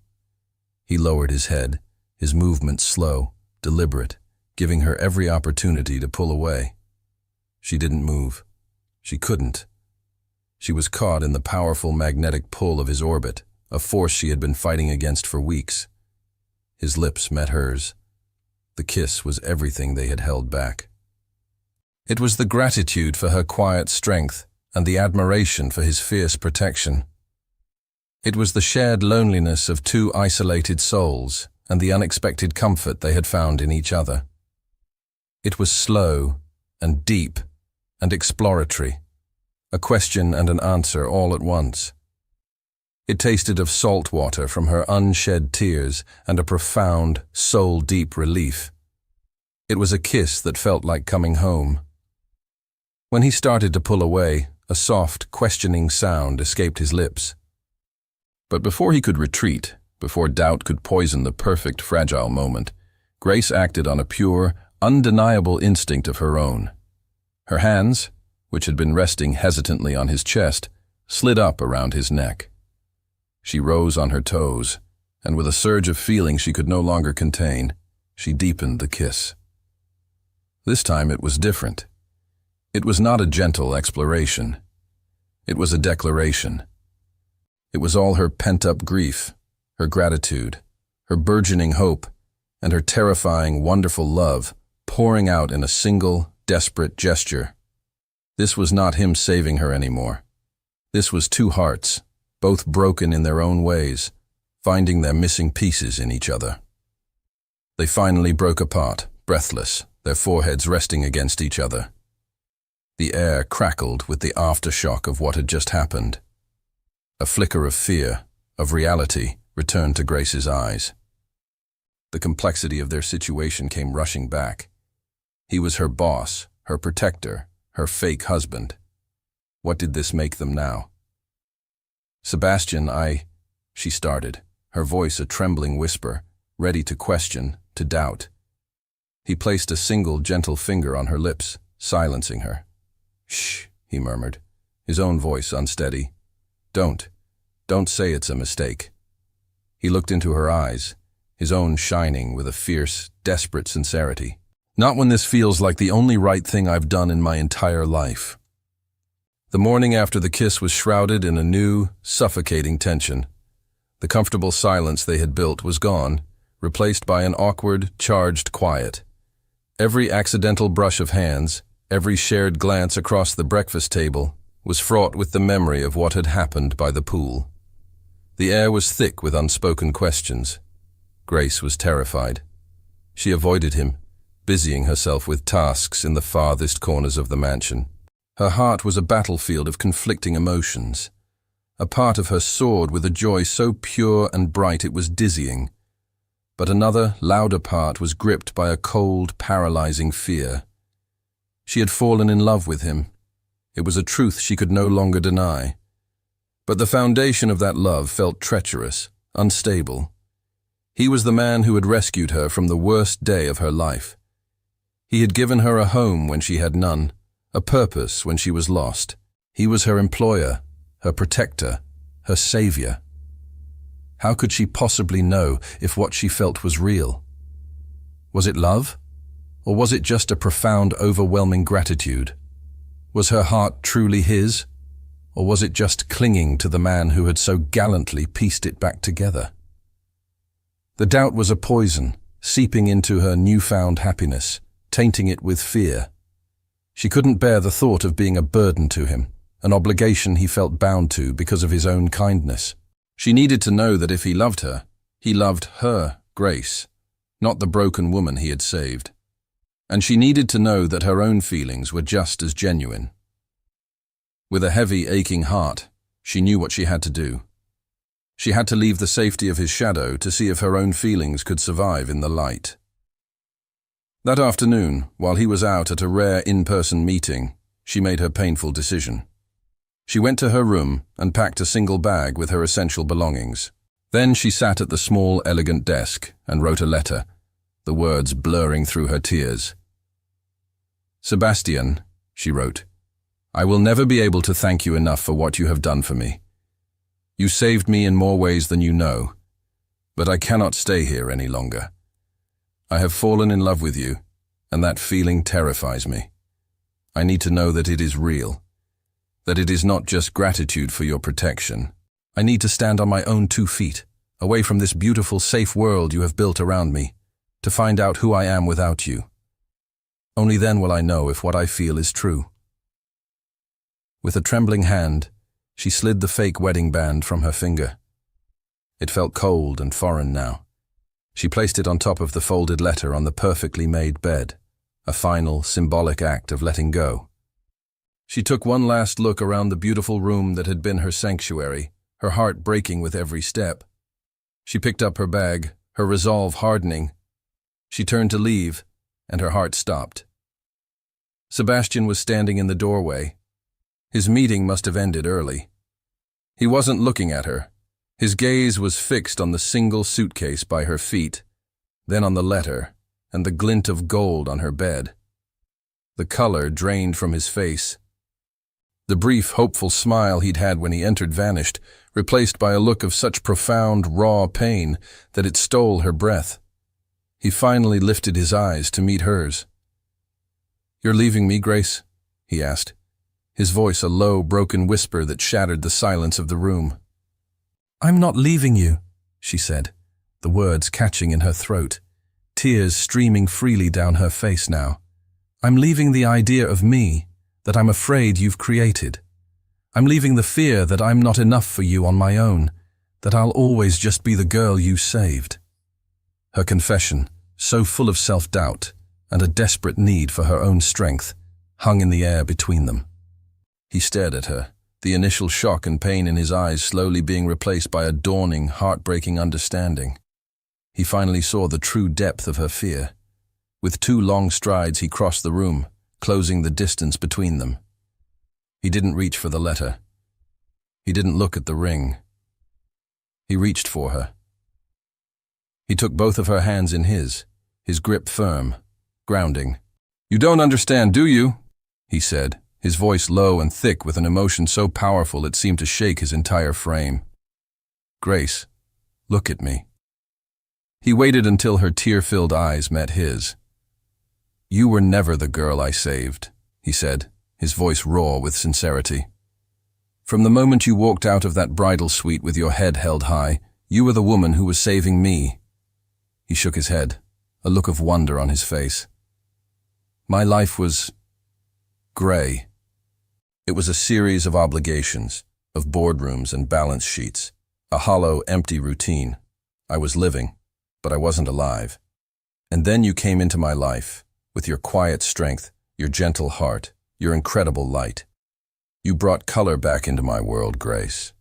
He lowered his head, his movements slow, deliberate, giving her every opportunity to pull away. She didn't move. She couldn't. She was caught in the powerful magnetic pull of his orbit, a force she had been fighting against for weeks. His lips met hers. The kiss was everything they had held back. It was the gratitude for her quiet strength and the admiration for his fierce protection. It was the shared loneliness of two isolated souls and the unexpected comfort they had found in each other. It was slow and deep and exploratory, a question and an answer all at once. It tasted of salt water from her unshed tears and a profound, soul-deep relief. It was a kiss that felt like coming home. When he started to pull away, a soft, questioning sound escaped his lips. But before he could retreat, before doubt could poison the perfect, fragile moment, Grace acted on a pure, undeniable instinct of her own. Her hands, which had been resting hesitantly on his chest, slid up around his neck. She rose on her toes, and with a surge of feeling she could no longer contain, she deepened the kiss. This time it was different. It was not a gentle exploration. It was a declaration. It was all her pent-up grief, her gratitude, her burgeoning hope, and her terrifying, wonderful love pouring out in a single, desperate gesture. This was not him saving her anymore. This was two hearts, both broken in their own ways, finding their missing pieces in each other. They finally broke apart, breathless, their foreheads resting against each other. The air crackled with the aftershock of what had just happened. A flicker of fear, of reality, returned to Grace's eyes. The complexity of their situation came rushing back. He was her boss, her protector, her fake husband. What did this make them now? "Sebastian, she started, her voice a trembling whisper, ready to question, to doubt. He placed a single gentle finger on her lips, silencing her. "Shh," he murmured, his own voice unsteady. Don't say it's a mistake." He looked into her eyes, his own shining with a fierce, desperate sincerity. "Not when this feels like the only right thing I've done in my entire life." The morning after the kiss was shrouded in a new, suffocating tension. The comfortable silence they had built was gone, replaced by an awkward, charged quiet. Every accidental brush of hands, every shared glance across the breakfast table, was fraught with the memory of what had happened by the pool. The air was thick with unspoken questions. Grace was terrified. She avoided him, busying herself with tasks in the farthest corners of the mansion. Her heart was a battlefield of conflicting emotions. A part of her soared with a joy so pure and bright it was dizzying. But another, louder part was gripped by a cold, paralyzing fear. She had fallen in love with him. It was a truth she could no longer deny. But the foundation of that love felt treacherous, unstable. He was the man who had rescued her from the worst day of her life. He had given her a home when she had none, a purpose when she was lost. He was her employer, her protector, her savior. How could she possibly know if what she felt was real? Was it love? Or was it just a profound, overwhelming gratitude? Was her heart truly his? Or was it just clinging to the man who had so gallantly pieced it back together? The doubt was a poison, seeping into her newfound happiness, tainting it with fear. She couldn't bear the thought of being a burden to him, an obligation he felt bound to because of his own kindness. She needed to know that if he loved her, Grace, not the broken woman he had saved. And she needed to know that her own feelings were just as genuine. With a heavy, aching heart, she knew what she had to do. She had to leave the safety of his shadow to see if her own feelings could survive in the light. That afternoon, while he was out at a rare in-person meeting, she made her painful decision. She went to her room and packed a single bag with her essential belongings. Then she sat at the small, elegant desk and wrote a letter, the words blurring through her tears. "Sebastian," she wrote, "I will never be able to thank you enough for what you have done for me. You saved me in more ways than you know, but I cannot stay here any longer. I have fallen in love with you, and that feeling terrifies me. I need to know that it is real, that it is not just gratitude for your protection. I need to stand on my own 2 feet, away from this beautiful, safe world you have built around me, to find out who I am without you. Only then will I know if what I feel is true." With a trembling hand, she slid the fake wedding band from her finger. It felt cold and foreign now. She placed it on top of the folded letter on the perfectly made bed, a final, symbolic act of letting go. She took one last look around the beautiful room that had been her sanctuary, her heart breaking with every step. She picked up her bag, her resolve hardening. She turned to leave, and her heart stopped. Sebastian was standing in the doorway. His meeting must have ended early. He wasn't looking at her. His gaze was fixed on the single suitcase by her feet, then on the letter and the glint of gold on her bed. The color drained from his face. The brief, hopeful smile he'd had when he entered vanished, replaced by a look of such profound, raw pain that it stole her breath. He finally lifted his eyes to meet hers. "You're leaving me, Grace?" he asked, his voice a low, broken whisper that shattered the silence of the room. "I'm not leaving you," she said, the words catching in her throat, tears streaming freely down her face now. "I'm leaving the idea of me that I'm afraid you've created. I'm leaving the fear that I'm not enough for you on my own, that I'll always just be the girl you saved." Her confession, so full of self-doubt and a desperate need for her own strength, hung in the air between them. He stared at her, the initial shock and pain in his eyes slowly being replaced by a dawning, heartbreaking understanding. He finally saw the true depth of her fear. With 2 long strides he crossed the room, closing the distance between them. He didn't reach for the letter. He didn't look at the ring. He reached for her. He took both of her hands in his grip firm, grounding. "You don't understand, do you?" he said, his voice low and thick with an emotion so powerful it seemed to shake his entire frame. "Grace, look at me." He waited until her tear-filled eyes met his. "You were never the girl I saved," he said, his voice raw with sincerity. "From the moment you walked out of that bridal suite with your head held high, you were the woman who was saving me." He shook his head, a look of wonder on his face. "My life was gray. It was a series of obligations, of boardrooms and balance sheets, a hollow, empty routine. I was living, but I wasn't alive. And then you came into my life, with your quiet strength, your gentle heart, your incredible light. You brought color back into my world, Grace.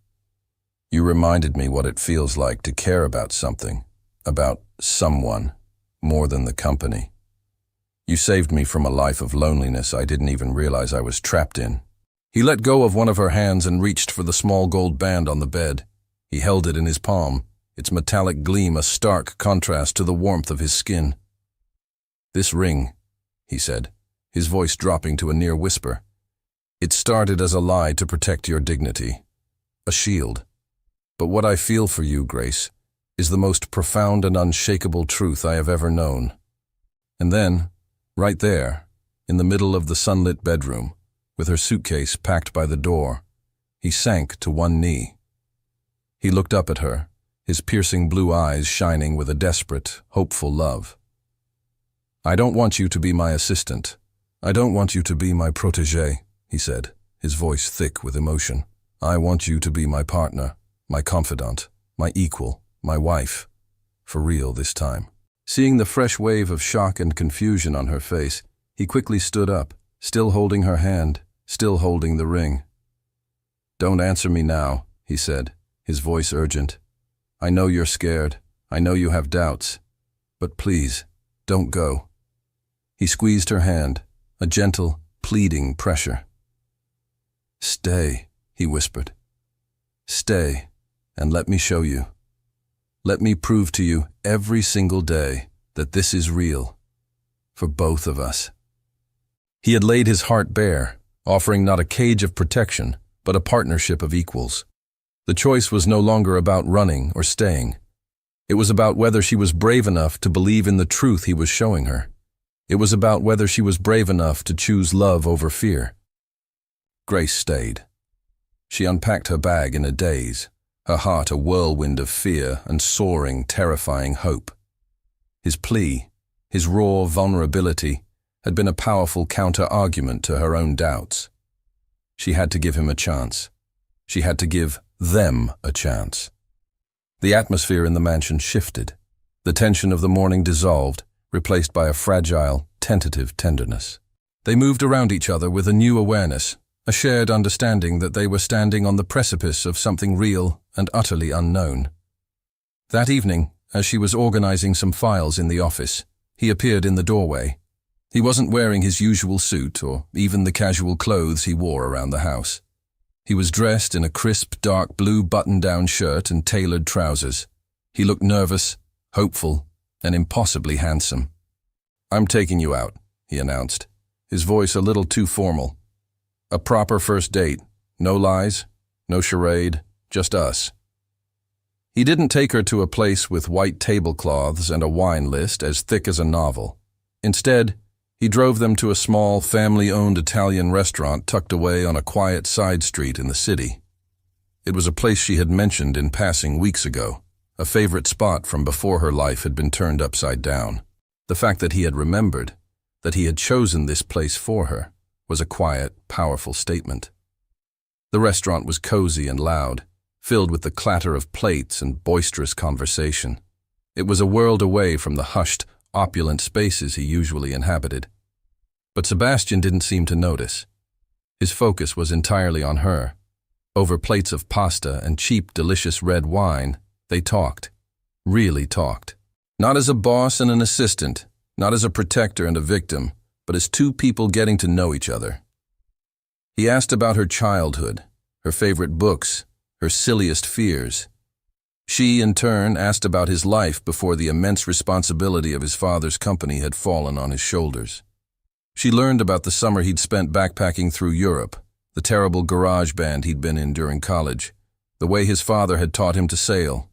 You reminded me what it feels like to care about something, about someone, more than the company. You saved me from a life of loneliness I didn't even realize I was trapped in." He let go of one of her hands and reached for the small gold band on the bed. He held it in his palm, its metallic gleam a stark contrast to the warmth of his skin. "This ring," he said, his voice dropping to a near whisper. "It started as a lie to protect your dignity, a shield. But what I feel for you, Grace, is the most profound and unshakable truth I have ever known." And then, right there, in the middle of the sunlit bedroom, with her suitcase packed by the door, he sank to one knee. He looked up at her, his piercing blue eyes shining with a desperate, hopeful love. "I don't want you to be my assistant. I don't want you to be my protégé," he said, his voice thick with emotion. "I want you to be my partner, my confidant, my equal, my wife. For real this time." Seeing the fresh wave of shock and confusion on her face, he quickly stood up, still holding her hand, still holding the ring. "Don't answer me now," he said, his voice urgent. "I know you're scared. I know you have doubts. But please, don't go." He squeezed her hand, a gentle, pleading pressure. "Stay," he whispered. "Stay, and let me show you. Let me prove to you every single day that this is real, for both of us." He had laid his heart bare, offering not a cage of protection, but a partnership of equals. The choice was no longer about running or staying. It was about whether she was brave enough to believe in the truth he was showing her. It was about whether she was brave enough to choose love over fear. Grace stayed. She unpacked her bag in a daze, her heart a whirlwind of fear and soaring, terrifying hope. His plea, his raw vulnerability, had been a powerful counter-argument to her own doubts. She had to give him a chance. She had to give them a chance. The atmosphere in the mansion shifted. The tension of the morning dissolved, replaced by a fragile, tentative tenderness. They moved around each other with a new awareness, a shared understanding that they were standing on the precipice of something real and utterly unknown. That evening, as she was organizing some files in the office, he appeared in the doorway. He wasn't wearing his usual suit or even the casual clothes he wore around the house. He was dressed in a crisp, dark blue button-down shirt and tailored trousers. He looked nervous, hopeful, and impossibly handsome. "I'm taking you out," he announced, his voice a little too formal. "A proper first date. No lies, no charade, just us." He didn't take her to a place with white tablecloths and a wine list as thick as a novel. Instead, he drove them to a small, family-owned Italian restaurant tucked away on a quiet side street in the city. It was a place she had mentioned in passing weeks ago, a favorite spot from before her life had been turned upside down. The fact that he had remembered, that he had chosen this place for her, was a quiet, powerful statement. The restaurant was cozy and loud, filled with the clatter of plates and boisterous conversation. It was a world away from the hushed, opulent spaces he usually inhabited. But Sebastian didn't seem to notice. His focus was entirely on her. Over plates of pasta and cheap, delicious red wine, they talked, really talked. Not as a boss and an assistant, not as a protector and a victim, but as two people getting to know each other. He asked about her childhood, her favorite books, her silliest fears. She, in turn, asked about his life before the immense responsibility of his father's company had fallen on his shoulders. She learned about the summer he'd spent backpacking through Europe, the terrible garage band he'd been in during college, the way his father had taught him to sail.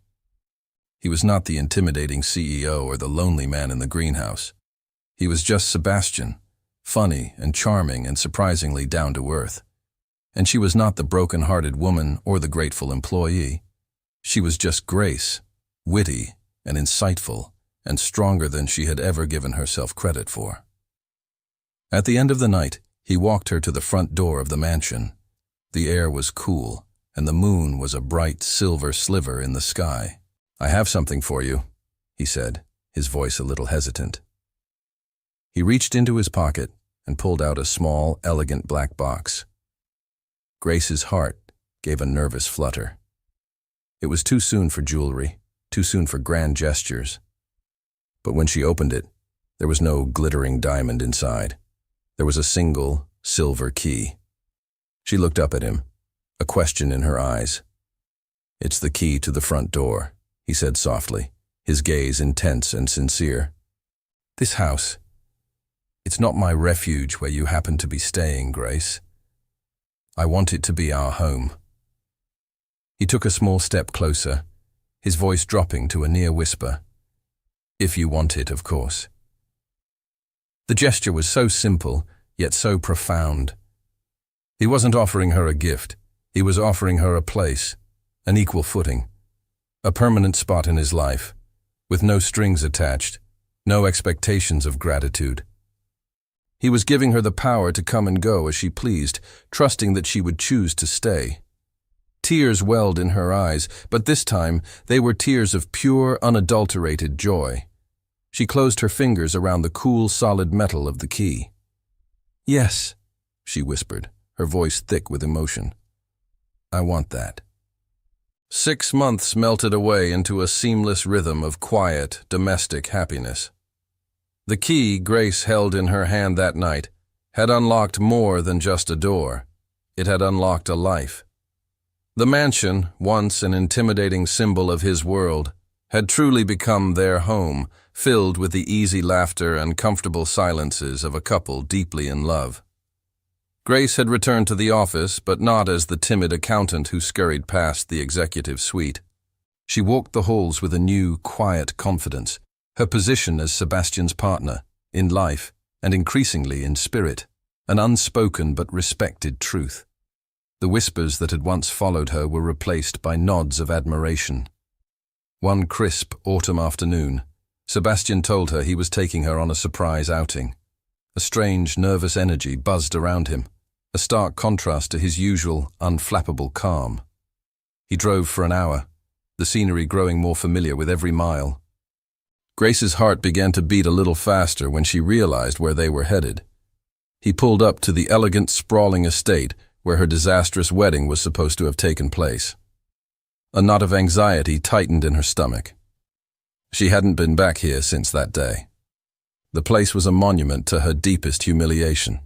He was not the intimidating CEO or the lonely man in the greenhouse. He was just Sebastian, funny and charming and surprisingly down to earth. And she was not the broken-hearted woman or the grateful employee. She was just Grace, witty and insightful and stronger than she had ever given herself credit for. At the end of the night, he walked her to the front door of the mansion. The air was cool, and the moon was a bright silver sliver in the sky. "I have something for you," he said, his voice a little hesitant. He reached into his pocket and pulled out a small, elegant black box. Grace's heart gave a nervous flutter. It was too soon for jewelry, too soon for grand gestures. But when she opened it, there was no glittering diamond inside. There was a single, silver key. She looked up at him, a question in her eyes. "It's the key to the front door," he said softly, his gaze intense and sincere. "This house, it's not my refuge where you happen to be staying, Grace. I want it to be our home." He took a small step closer, his voice dropping to a near whisper. "If you want it, of course." The gesture was so simple, yet so profound. He wasn't offering her a gift. He was offering her a place, an equal footing, a permanent spot in his life, with no strings attached, no expectations of gratitude. He was giving her the power to come and go as she pleased, trusting that she would choose to stay. Tears welled in her eyes, but this time they were tears of pure, unadulterated joy. She closed her fingers around the cool, solid metal of the key. "Yes," she whispered, her voice thick with emotion. "I want that." 6 months melted away into a seamless rhythm of quiet, domestic happiness. The key Grace held in her hand that night had unlocked more than just a door. It had unlocked a life. The mansion, once an intimidating symbol of his world, had truly become their home, filled with the easy laughter and comfortable silences of a couple deeply in love. Grace had returned to the office, but not as the timid accountant who scurried past the executive suite. She walked the halls with a new, quiet confidence, her position as Sebastian's partner, in life and increasingly in spirit, an unspoken but respected truth. The whispers that had once followed her were replaced by nods of admiration. One crisp autumn afternoon, Sebastian told her he was taking her on a surprise outing. A strange, nervous energy buzzed around him, a stark contrast to his usual, unflappable calm. He drove for an hour, the scenery growing more familiar with every mile. Grace's heart began to beat a little faster when she realized where they were headed. He pulled up to the elegant, sprawling estate where her disastrous wedding was supposed to have taken place. A knot of anxiety tightened in her stomach. She hadn't been back here since that day. The place was a monument to her deepest humiliation.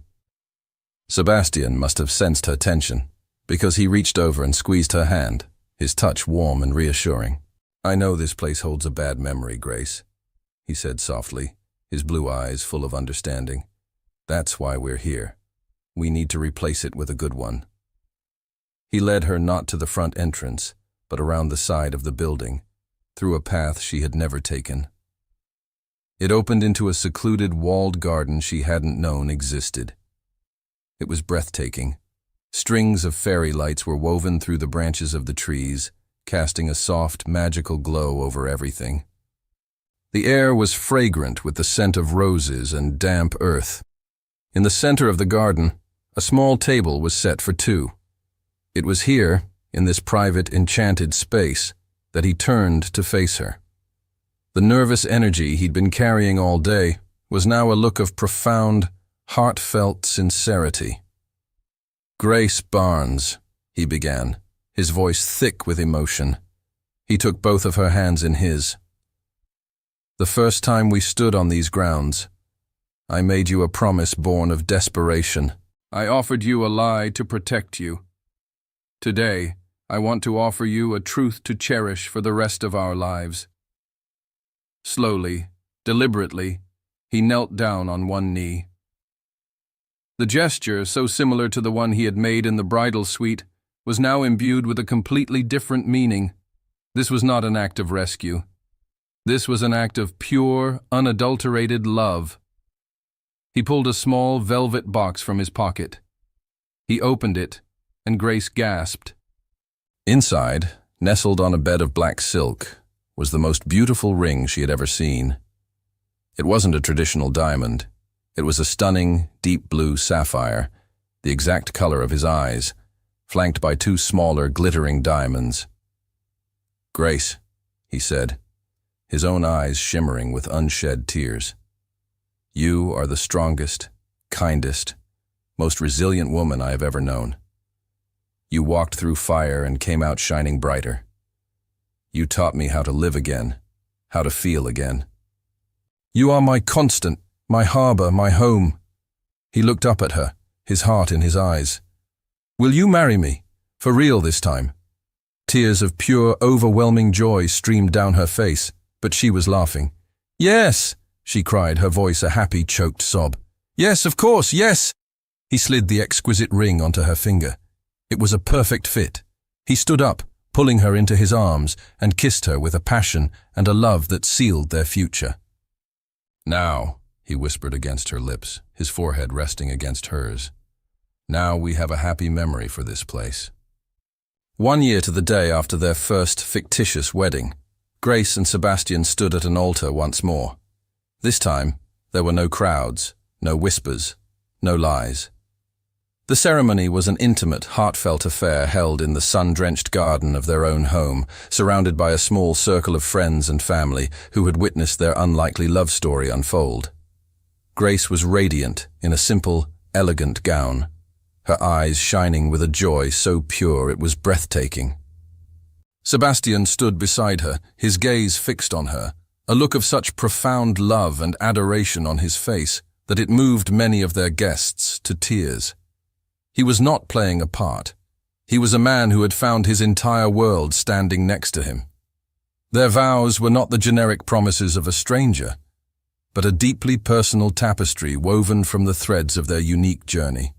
Sebastian must have sensed her tension, because he reached over and squeezed her hand, his touch warm and reassuring. "I know this place holds a bad memory, Grace," he said softly, his blue eyes full of understanding. "That's why we're here. We need to replace it with a good one." He led her not to the front entrance, but around the side of the building, through a path she had never taken. It opened into a secluded, walled garden she hadn't known existed. It was breathtaking. Strings of fairy lights were woven through the branches of the trees, casting a soft, magical glow over everything. The air was fragrant with the scent of roses and damp earth. In the center of the garden, a small table was set for two. It was here, in this private, enchanted space, that he turned to face her. The nervous energy he'd been carrying all day was now a look of profound, heartfelt sincerity. "Grace Barnes," he began, his voice thick with emotion. He took both of her hands in his. "The first time we stood on these grounds, I made you a promise born of desperation. I offered you a lie to protect you. Today, I want to offer you a truth to cherish for the rest of our lives." Slowly, deliberately, he knelt down on one knee. The gesture, so similar to the one he had made in the bridal suite, was now imbued with a completely different meaning. This was not an act of rescue. This was an act of pure, unadulterated love. He pulled a small velvet box from his pocket. He opened it, and Grace gasped. Inside, nestled on a bed of black silk, was the most beautiful ring she had ever seen. It wasn't a traditional diamond. It was a stunning, deep blue sapphire, the exact color of his eyes, flanked by two smaller, glittering diamonds. "Grace," he said, his own eyes shimmering with unshed tears. "You are the strongest, kindest, most resilient woman I have ever known. You walked through fire and came out shining brighter. You taught me how to live again, how to feel again. You are my constant, my harbor, my home." He looked up at her, his heart in his eyes. "Will you marry me? For real this time?" Tears of pure, overwhelming joy streamed down her face, but she was laughing. "Yes!" she cried, her voice a happy, choked sob. "Yes, of course, yes!" He slid the exquisite ring onto her finger. It was a perfect fit. He stood up, pulling her into his arms, and kissed her with a passion and a love that sealed their future. "Now," he whispered against her lips, his forehead resting against hers. "Now we have a happy memory for this place. 1 year to the day after their first fictitious wedding, Grace and Sebastian stood at an altar once more. This time, there were no crowds, no whispers, no lies. The ceremony was an intimate, heartfelt affair held in the sun-drenched garden of their own home, surrounded by a small circle of friends and family who had witnessed their unlikely love story unfold. Grace was radiant in a simple, elegant gown, her eyes shining with a joy so pure it was breathtaking. Sebastian stood beside her, his gaze fixed on her, a look of such profound love and adoration on his face that it moved many of their guests to tears. He was not playing a part. He was a man who had found his entire world standing next to him. Their vows were not the generic promises of a stranger, but a deeply personal tapestry woven from the threads of their unique journey.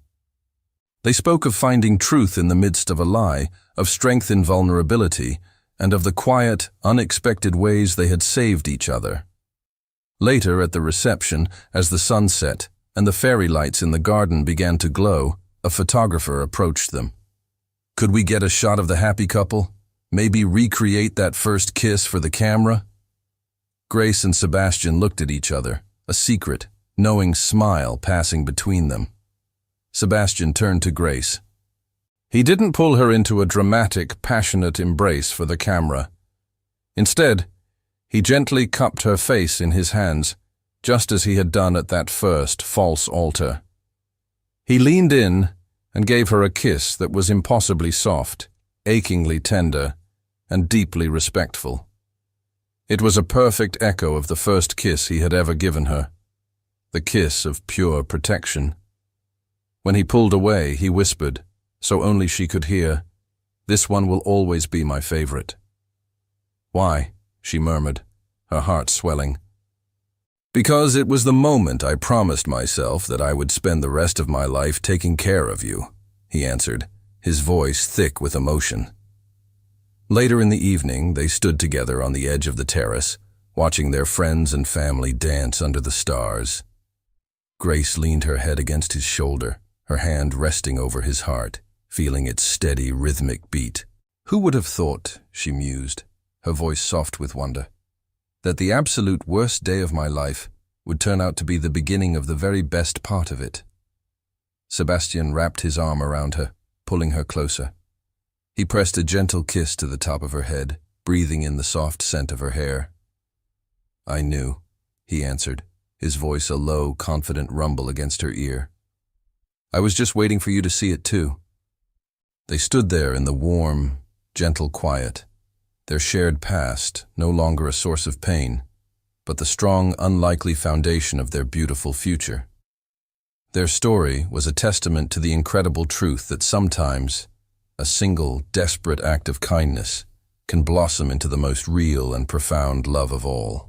They spoke of finding truth in the midst of a lie, of strength in vulnerability, and of the quiet, unexpected ways they had saved each other. Later, at the reception, as the sun set and the fairy lights in the garden began to glow, a photographer approached them. "Could we get a shot of the happy couple? Maybe recreate that first kiss for the camera?" Grace and Sebastian looked at each other, a secret, knowing smile passing between them. Sebastian turned to Grace. He didn't pull her into a dramatic, passionate embrace for the camera. Instead, he gently cupped her face in his hands, just as he had done at that first false altar. He leaned in and gave her a kiss that was impossibly soft, achingly tender, and deeply respectful. It was a perfect echo of the first kiss he had ever given her, the kiss of pure protection. When he pulled away, he whispered, so only she could hear, "This one will always be my favorite." "Why?" she murmured, her heart swelling. "Because it was the moment I promised myself that I would spend the rest of my life taking care of you," he answered, his voice thick with emotion. Later in the evening, they stood together on the edge of the terrace, watching their friends and family dance under the stars. Grace leaned her head against his shoulder, her hand resting over his heart, feeling its steady, rhythmic beat. "Who would have thought," she mused, her voice soft with wonder, "that the absolute worst day of my life would turn out to be the beginning of the very best part of it?" Sebastian wrapped his arm around her, pulling her closer. He pressed a gentle kiss to the top of her head, breathing in the soft scent of her hair. "I knew," he answered, his voice a low, confident rumble against her ear. "I was just waiting for you to see it too." They stood there in the warm, gentle quiet, their shared past no longer a source of pain, but the strong, unlikely foundation of their beautiful future. Their story was a testament to the incredible truth that sometimes a single, desperate act of kindness can blossom into the most real and profound love of all.